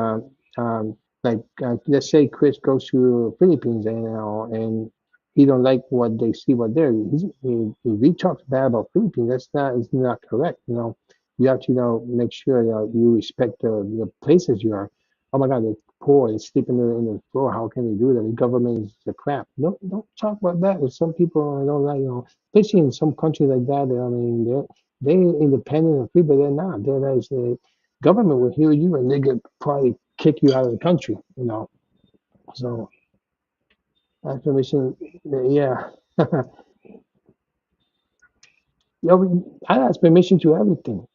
let's say Chris goes to Philippines and he don't like what they see what there. If he talks bad about Philippines, it's not correct. You have to make sure that you respect the places you are. Oh my God, they're poor. They sleep in the floor. How can they do that? The government is the crap. Don't talk about that. If some people don't like, especially in some countries like that. I mean, they independent and free, but they're not. They're like, government will hear you and they could probably kick you out of the country. So ask permission, yeah. I ask permission to everything.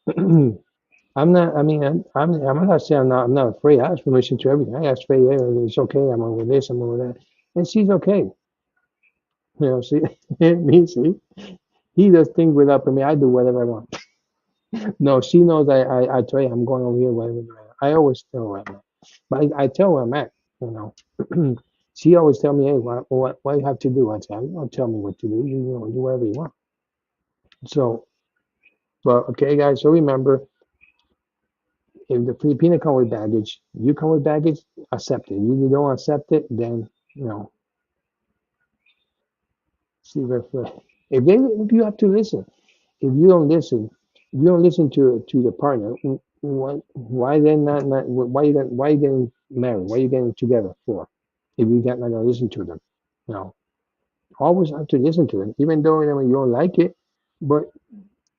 I'm not. I mean, I'm not saying I'm not afraid. I ask permission to everything. I ask Faye, yeah, it's okay. I'm over this. I'm over that, and she's okay. See, me, see, he does things without permission. I do whatever I want. No, she knows. I tell you, I'm going over here. Whatever. I always tell her I'm at. But I tell her I'm at. You know. She always tell me, hey, what you have to do? I say, you don't tell me what to do. Do whatever you want. So, but okay, guys. So remember, if the Filipino come with baggage, you come with baggage, accept it. You don't accept it, then you know, see red flag. If you have to listen, if you don't listen, if you don't listen to the partner, why then not why you getting married? Why you getting together for? If you got not gonna listen to them, you know, always have to listen to them, even though you don't like it, but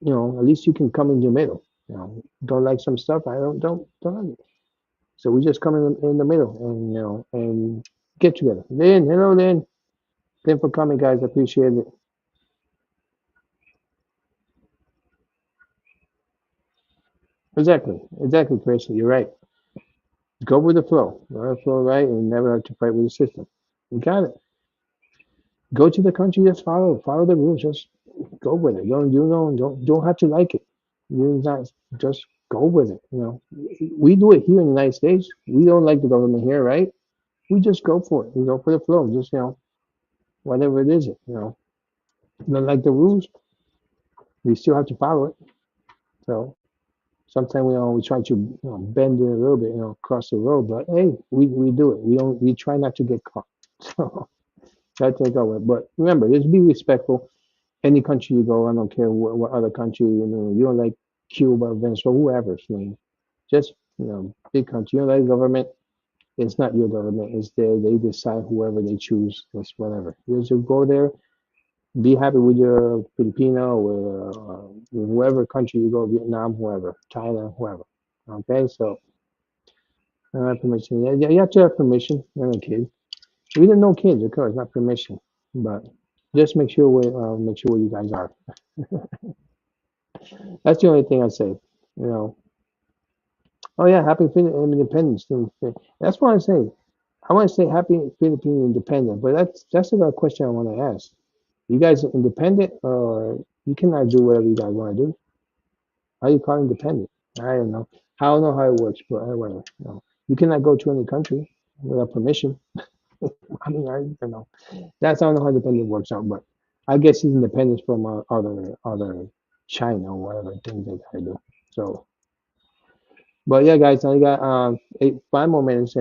at least you can come in the middle. Don't like some stuff, I don't like it. So we just come in the middle and and get together. Lynn, hello Lynn. Thanks for coming, guys. I appreciate it. Exactly, Chris. You're right. Go with the flow. Go with the flow, right, and never have to fight with the system. You got it. Go to the country, just follow the rules. Just go with it. Don't have to like it. You not just go with it. We do it here in the United States. We don't like the government here, right? We just go for it. We go for the flow. Just whatever it is. Don't like the rules. We still have to follow it. So sometimes we try to bend it a little bit, cross the road. But hey, we do it. We try not to get caught. So that's take over. But remember, just be respectful. Any country you go, I don't care what other country, you don't like Cuba, Venezuela, whoever. Just big country. You don't like government. It's not your government. It's they decide whoever they choose. It's whatever. You just go there, be happy with your Filipino or whoever country you go, Vietnam, whoever, China, whoever. Okay, so permission. Yeah, yeah, you have to have permission. You're a kid. We didn't know kids, of course, not permission, but just make sure where you guys are. That's the only thing I say. You know. Oh yeah, happy Independence Day. That's what I say. I want to say happy Philippine independence, but that's another question I want to ask. You guys are independent, or you cannot do whatever you guys want to do? How you call independent? I don't know. I don't know how it works, but whatever. You cannot go to any country without permission. I mean, I don't know. That's I don't know how independent works out, but I guess he's independent from other China or whatever things they gotta do. So, but yeah, guys, I got 5 more minutes.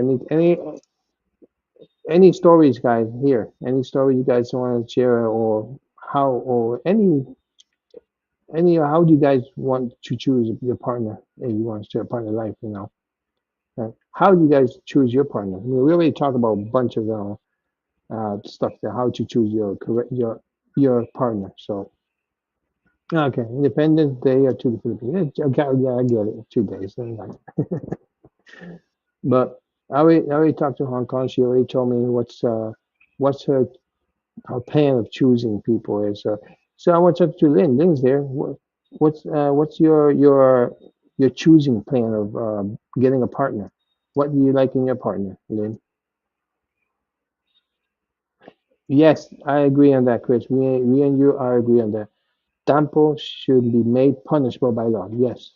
Any stories, guys? Here, any story you guys want to share, or how, or any how do you guys want to choose your partner if you want to share a partner life? How do you guys choose your partner? I mean, we already talked about a bunch of stuff there, how to choose your partner. So okay, Independence Day or to the Philippines. Yeah, I get it. 2 days. But I already talked to Hong Kong. She already told me what's her plan of choosing people is. So I want to talk to Lynn. Lynn's there. What's your choosing plan of getting a partner? What do you like in your partner, Lynn? Yes, I agree on that, Chris. We and you are agree on that. Tampo should be made punishable by law. Yes,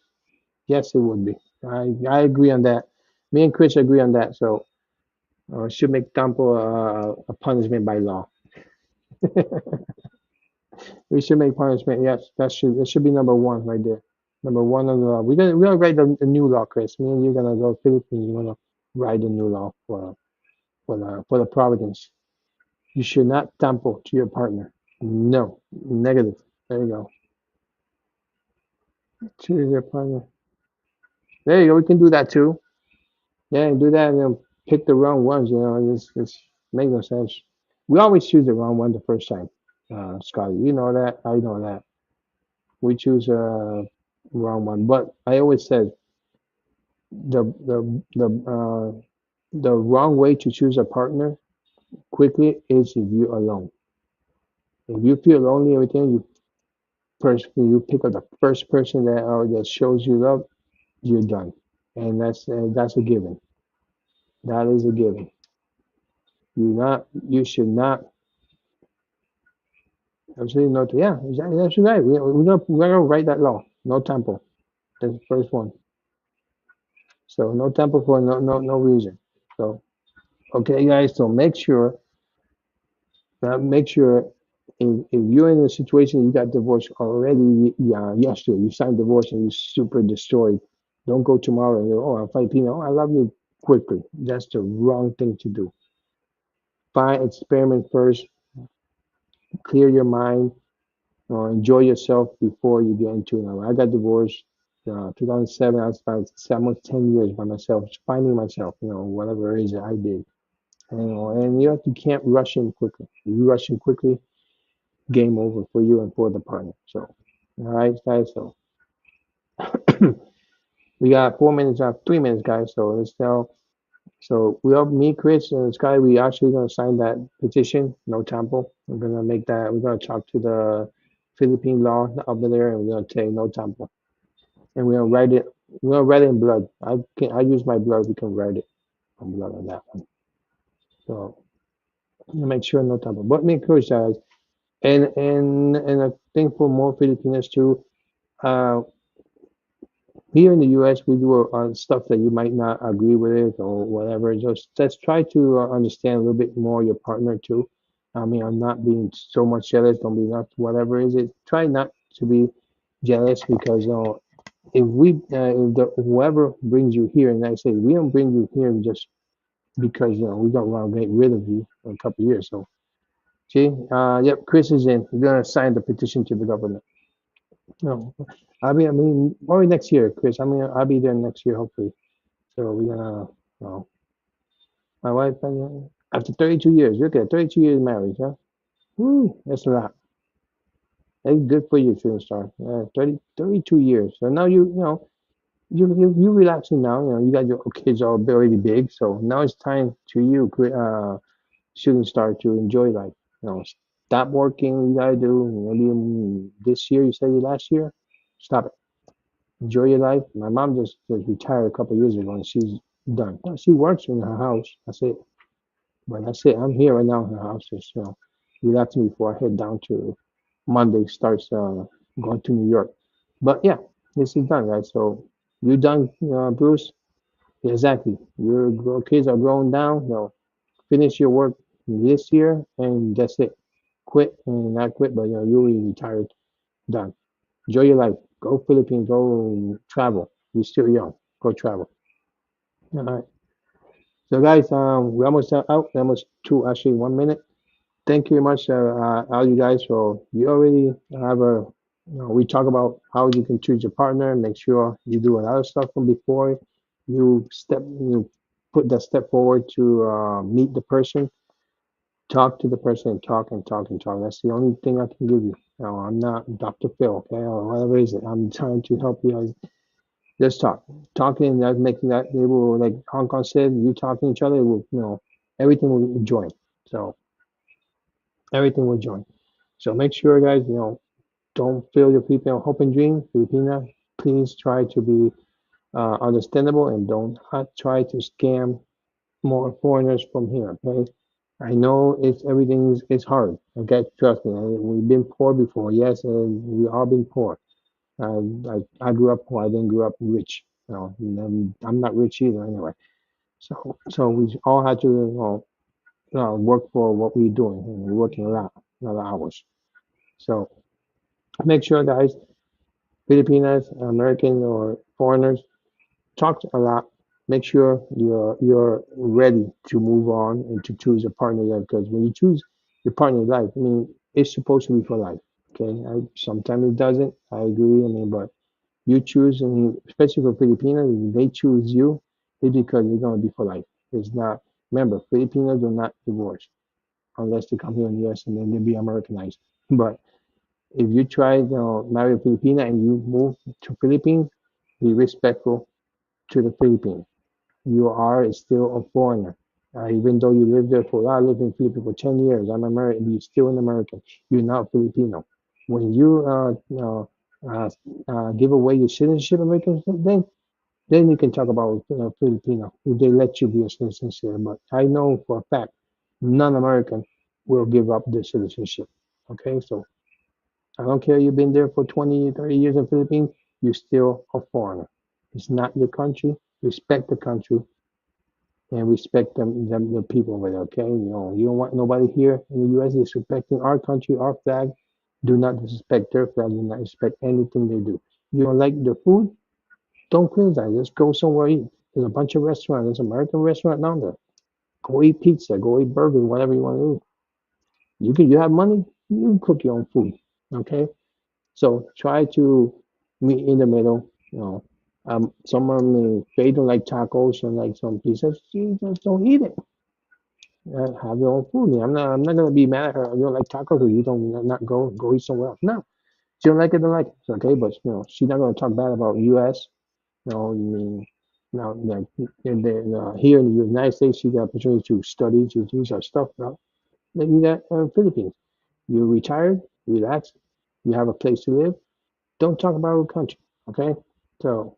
yes, it would be. I agree on that. Me and Chris agree on that. So should make Tampo a punishment by law. We should make punishment. Yes, that should be number one right there. Number one on the law. We're gonna write the new law, Chris. Me and you gonna go Philippines. We're gonna write the new law for the Providence. You should not tampo to your partner. No, negative. There you go. Choose your partner. There you go. We can do that too. Yeah, do that and then pick the wrong ones. It's make no sense. We always choose the wrong one the first time. Scotty, you know that. I know that. We choose wrong one. But I always said the wrong way to choose a partner quickly is if you're alone. If you feel lonely, everything you pick up the first person that shows you love, you're done, and that's a given. That is a given. You should not. Absolutely not. Yeah, exactly. That's right. We're gonna write that law. No temple. That's the first one. So no temple for no reason. So okay, guys. So make sure if you're in a situation you got divorced already, yeah, yesterday you signed divorce and you're super destroyed. Don't go tomorrow and go, oh, I'm Filipino. Oh, I love you quickly. That's the wrong thing to do. Find experiment first. Clear your mind. Enjoy yourself before you get into it. I got divorced 2007. I was about almost 10 years by myself, finding myself, whatever it is that I did. And you can't rush in quickly. If you rush in quickly, game over for you and for the partner. So, all right, guys. So we got 4 minutes, 3 minutes, guys. So let's tell. So me, Chris, and Sky, we actually gonna sign that petition. No tampo. We're gonna make that. We're gonna talk to the Philippine law over there, and we're gonna say no tampo. And we're gonna write it. We're gonna write it in blood. I use my blood. We can write it in blood on that one. So make sure no tampo. But make sure, guys. And I think for more Filipinos too. Uh, Here in the U.S., we do stuff that you might not agree with it or whatever. Just let's try to understand a little bit more your partner too. I mean, I'm not being so much jealous. Don't be not whatever is it. Try not to be jealous because if whoever brings you here, and I say we don't bring you here just because we don't want to get rid of you in a couple of years. So see, yep, Chris is in. We're gonna sign the petition to the government. No, I mean, probably next year, Chris. I mean, I'll be there next year, hopefully. So we're gonna, my wife, after 32 years, look at 32 years marriage, huh? Woo, that's a lot. That's good for you, shooting star. 32 years. So now you relaxing now. You got your kids all already big. So now it's time to you, shooting star, to enjoy life. Stop working. You gotta do maybe this year. You said last year. Stop it. Enjoy your life. My mom just retired a couple of years ago, and she's done. She works in her house. That's it. But that's it. I'm here right now in her house, just relaxing before I head down to Monday. Starts going to New York. But yeah, this is done, guys. So you done, Bruce? Yeah, exactly. Your kids are growing down. Finish your work this year, and that's it. Quit and not quit, but you're really retired. Done. Enjoy your life. Go Philippines. Go travel. You're still young. Go travel. All right. So guys, we're almost out. We're almost to actually 1 minute. Thank you very much, all you guys. So you already have we talk about how you can choose your partner. Make sure you do a lot of stuff from before you put that step forward to meet the person, talk to the person, and talk and talk and talk. That's the only thing I can give you. I'm not Dr. Phil, okay, or whatever it is. I'm trying to help you guys. Just talk. Talking, that making that they will, like Hong Kong said, you talking to each other, it will, everything will join. So everything will join. So make sure, guys, don't fail your Filipino hope and dream. Filipina, please try to be understandable and don't try to scam more foreigners from here, okay? I know it's it's hard. Okay, trust me. We've been poor before. Yes, we all been poor. I grew up poor. I didn't grow up rich. And I'm not rich either anyway. So we all had to work for what we're doing, and we're working a lot of hours. So make sure, guys, Filipinas, American or foreigners, talk a lot. Make sure you're ready to move on and to choose a partner there. Because when you choose your partner in life, I mean, it's supposed to be for life. Okay, sometimes it doesn't. I agree. I mean, but you choose, and especially for Filipinos, if they choose you, it's because they're gonna be for life. It's not. Remember, Filipinos do not divorce unless they come here in the U.S. and then they be Americanized. But if you try, marry a Filipina and you move to Philippines, be respectful to the Philippines. You are still a foreigner. Even though you live there for, I lived in Philippines for 10 years, I'm American, you're still an American. You're not Filipino. When you uh, give away your citizenship, American, then you can talk about Filipino. If they let you be a citizenship. But I know for a fact, non-American will give up their citizenship. Okay, so I don't care you've been there for 20, 30 years in the Philippines, you're still a foreigner. It's not your country. Respect the country and respect the people over there, okay? You don't want nobody here in the US disrespecting our country, our flag. Do not disrespect their flag. Do not respect anything they do. You don't like the food? Don't criticize. Just go somewhere eat. There's a bunch of restaurants. There's an American restaurant down there. Go eat pizza. Go eat burgers. Whatever you want to do. You have money. You can cook your own food. Okay. So try to meet in the middle. Someone they don't like tacos and like some pizzas. You just don't eat it. Have your own food. I'm not gonna be mad at her. You don't like tacos, or you don't not go eat somewhere else. No, she don't like it. Don't like it. It's okay, but she's not gonna talk bad about U.S. I mean, now like here in the United States, she got opportunity to study, to do some stuff. Now, like you got Philippines. You're retired, relax. You have a place to live. Don't talk about our country. Okay, so.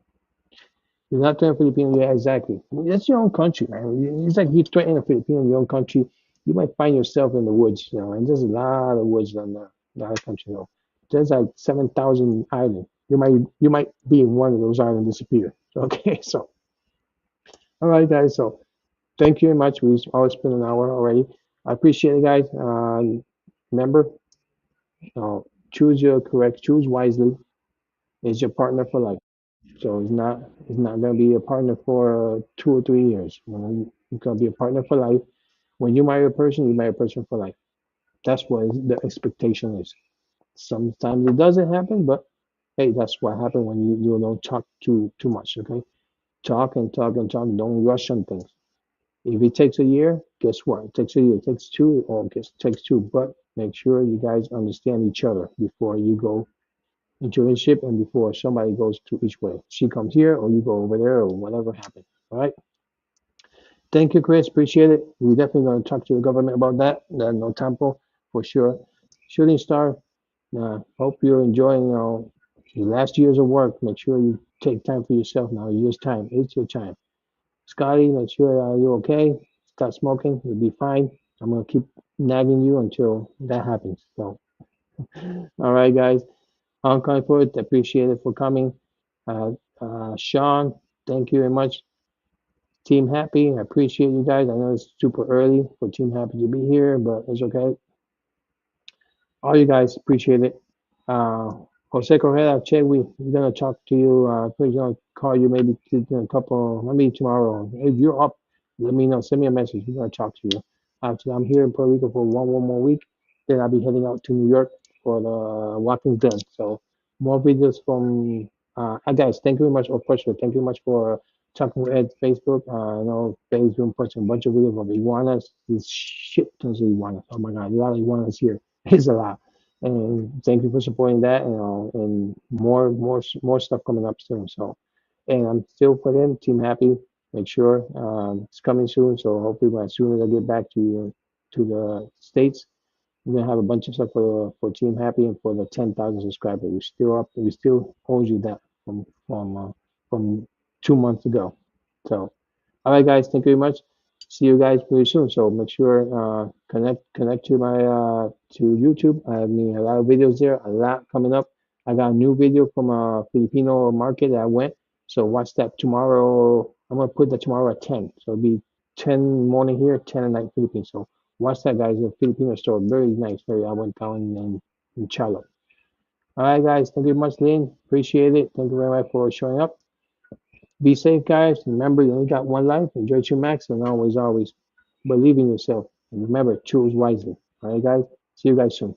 You're not threatening Filipino, yeah, exactly. That's your own country, man. It's like you threaten a Filipino in your own country, you might find yourself in the woods, and there's a lot of woods on the other country. There's like 7,000 islands. You might be in one of those islands and disappear. Okay, so all right, guys. So thank you very much. We've always spent an hour already. I appreciate it, guys. Remember, uh, choose wisely. Is your partner for life. So it's not gonna be a partner for 2 or 3 years. It's gonna be a partner for life. When you marry a person, you marry a person for life. That's what the expectation is. Sometimes it doesn't happen, but hey, that's what happens when you don't talk too much. Okay, talk and talk and talk. Don't rush on things. If it takes a year, guess what? It takes a year. It takes two, or guess it takes two. But make sure you guys understand each other before you go into a relationship and before somebody goes to each way. She comes here or you go over there or whatever happens. All right. Thank you, Chris. Appreciate it. We're definitely going to talk to the government about that. No tampo for sure. Shooting Star, hope you're enjoying your last years of work. Make sure you take time for yourself now. Year's time. It's your time. Scotty, make sure you're okay. Stop smoking. You'll be fine. I'm going to keep nagging you until that happens. So, all right, guys. Hong Kong for it. Appreciate it for coming. Uh, Sean, thank you very much. Team Happy, I appreciate you guys. I know it's super early for Team Happy to be here, but it's okay. All you guys appreciate it. Uh, Jose Correa, Che, we're gonna talk to you. We're gonna call you maybe in a couple, maybe tomorrow. If you're up, let me know. Send me a message. We're gonna talk to you. After I'm here in Puerto Rico for one more week, then I'll be heading out to New York for the Walking Dead. So more videos from. Guys, thank you very much. Oh, first of all, thank you very much for talking with Ed Facebook. I know Faye's been posting a bunch of videos of iguanas. This shit tons of iguanas. Oh my god, a lot of iguanas here. It's a lot. And thank you for supporting that, and more stuff coming up soon. So, and I'm still for them, Team Happy. Make sure it's coming soon. So hopefully, as soon as I get back to the states, we're gonna have a bunch of stuff for Team Happy and for the 10,000 subscribers. We still up. We still owe you that from 2 months ago. So, all right, guys, thank you very much. see you guys pretty soon. So make sure connect to my to YouTube. I mean a lot of videos there, a lot coming up. I got a new video from a Filipino market that I went. So watch that tomorrow. I'm gonna put that tomorrow at 10. So it'll be 10 morning here, 10 at night Philippines. So watch that, guys. The Filipino store, very nice. Very. I went down in Charlotte. All right, guys. Thank you very much, Lynn. Appreciate it. Thank you very much for showing up. Be safe, guys. Remember, you only got one life. Enjoy it to max, and always, always believe in yourself. And remember, choose wisely. All right, guys. See you guys soon.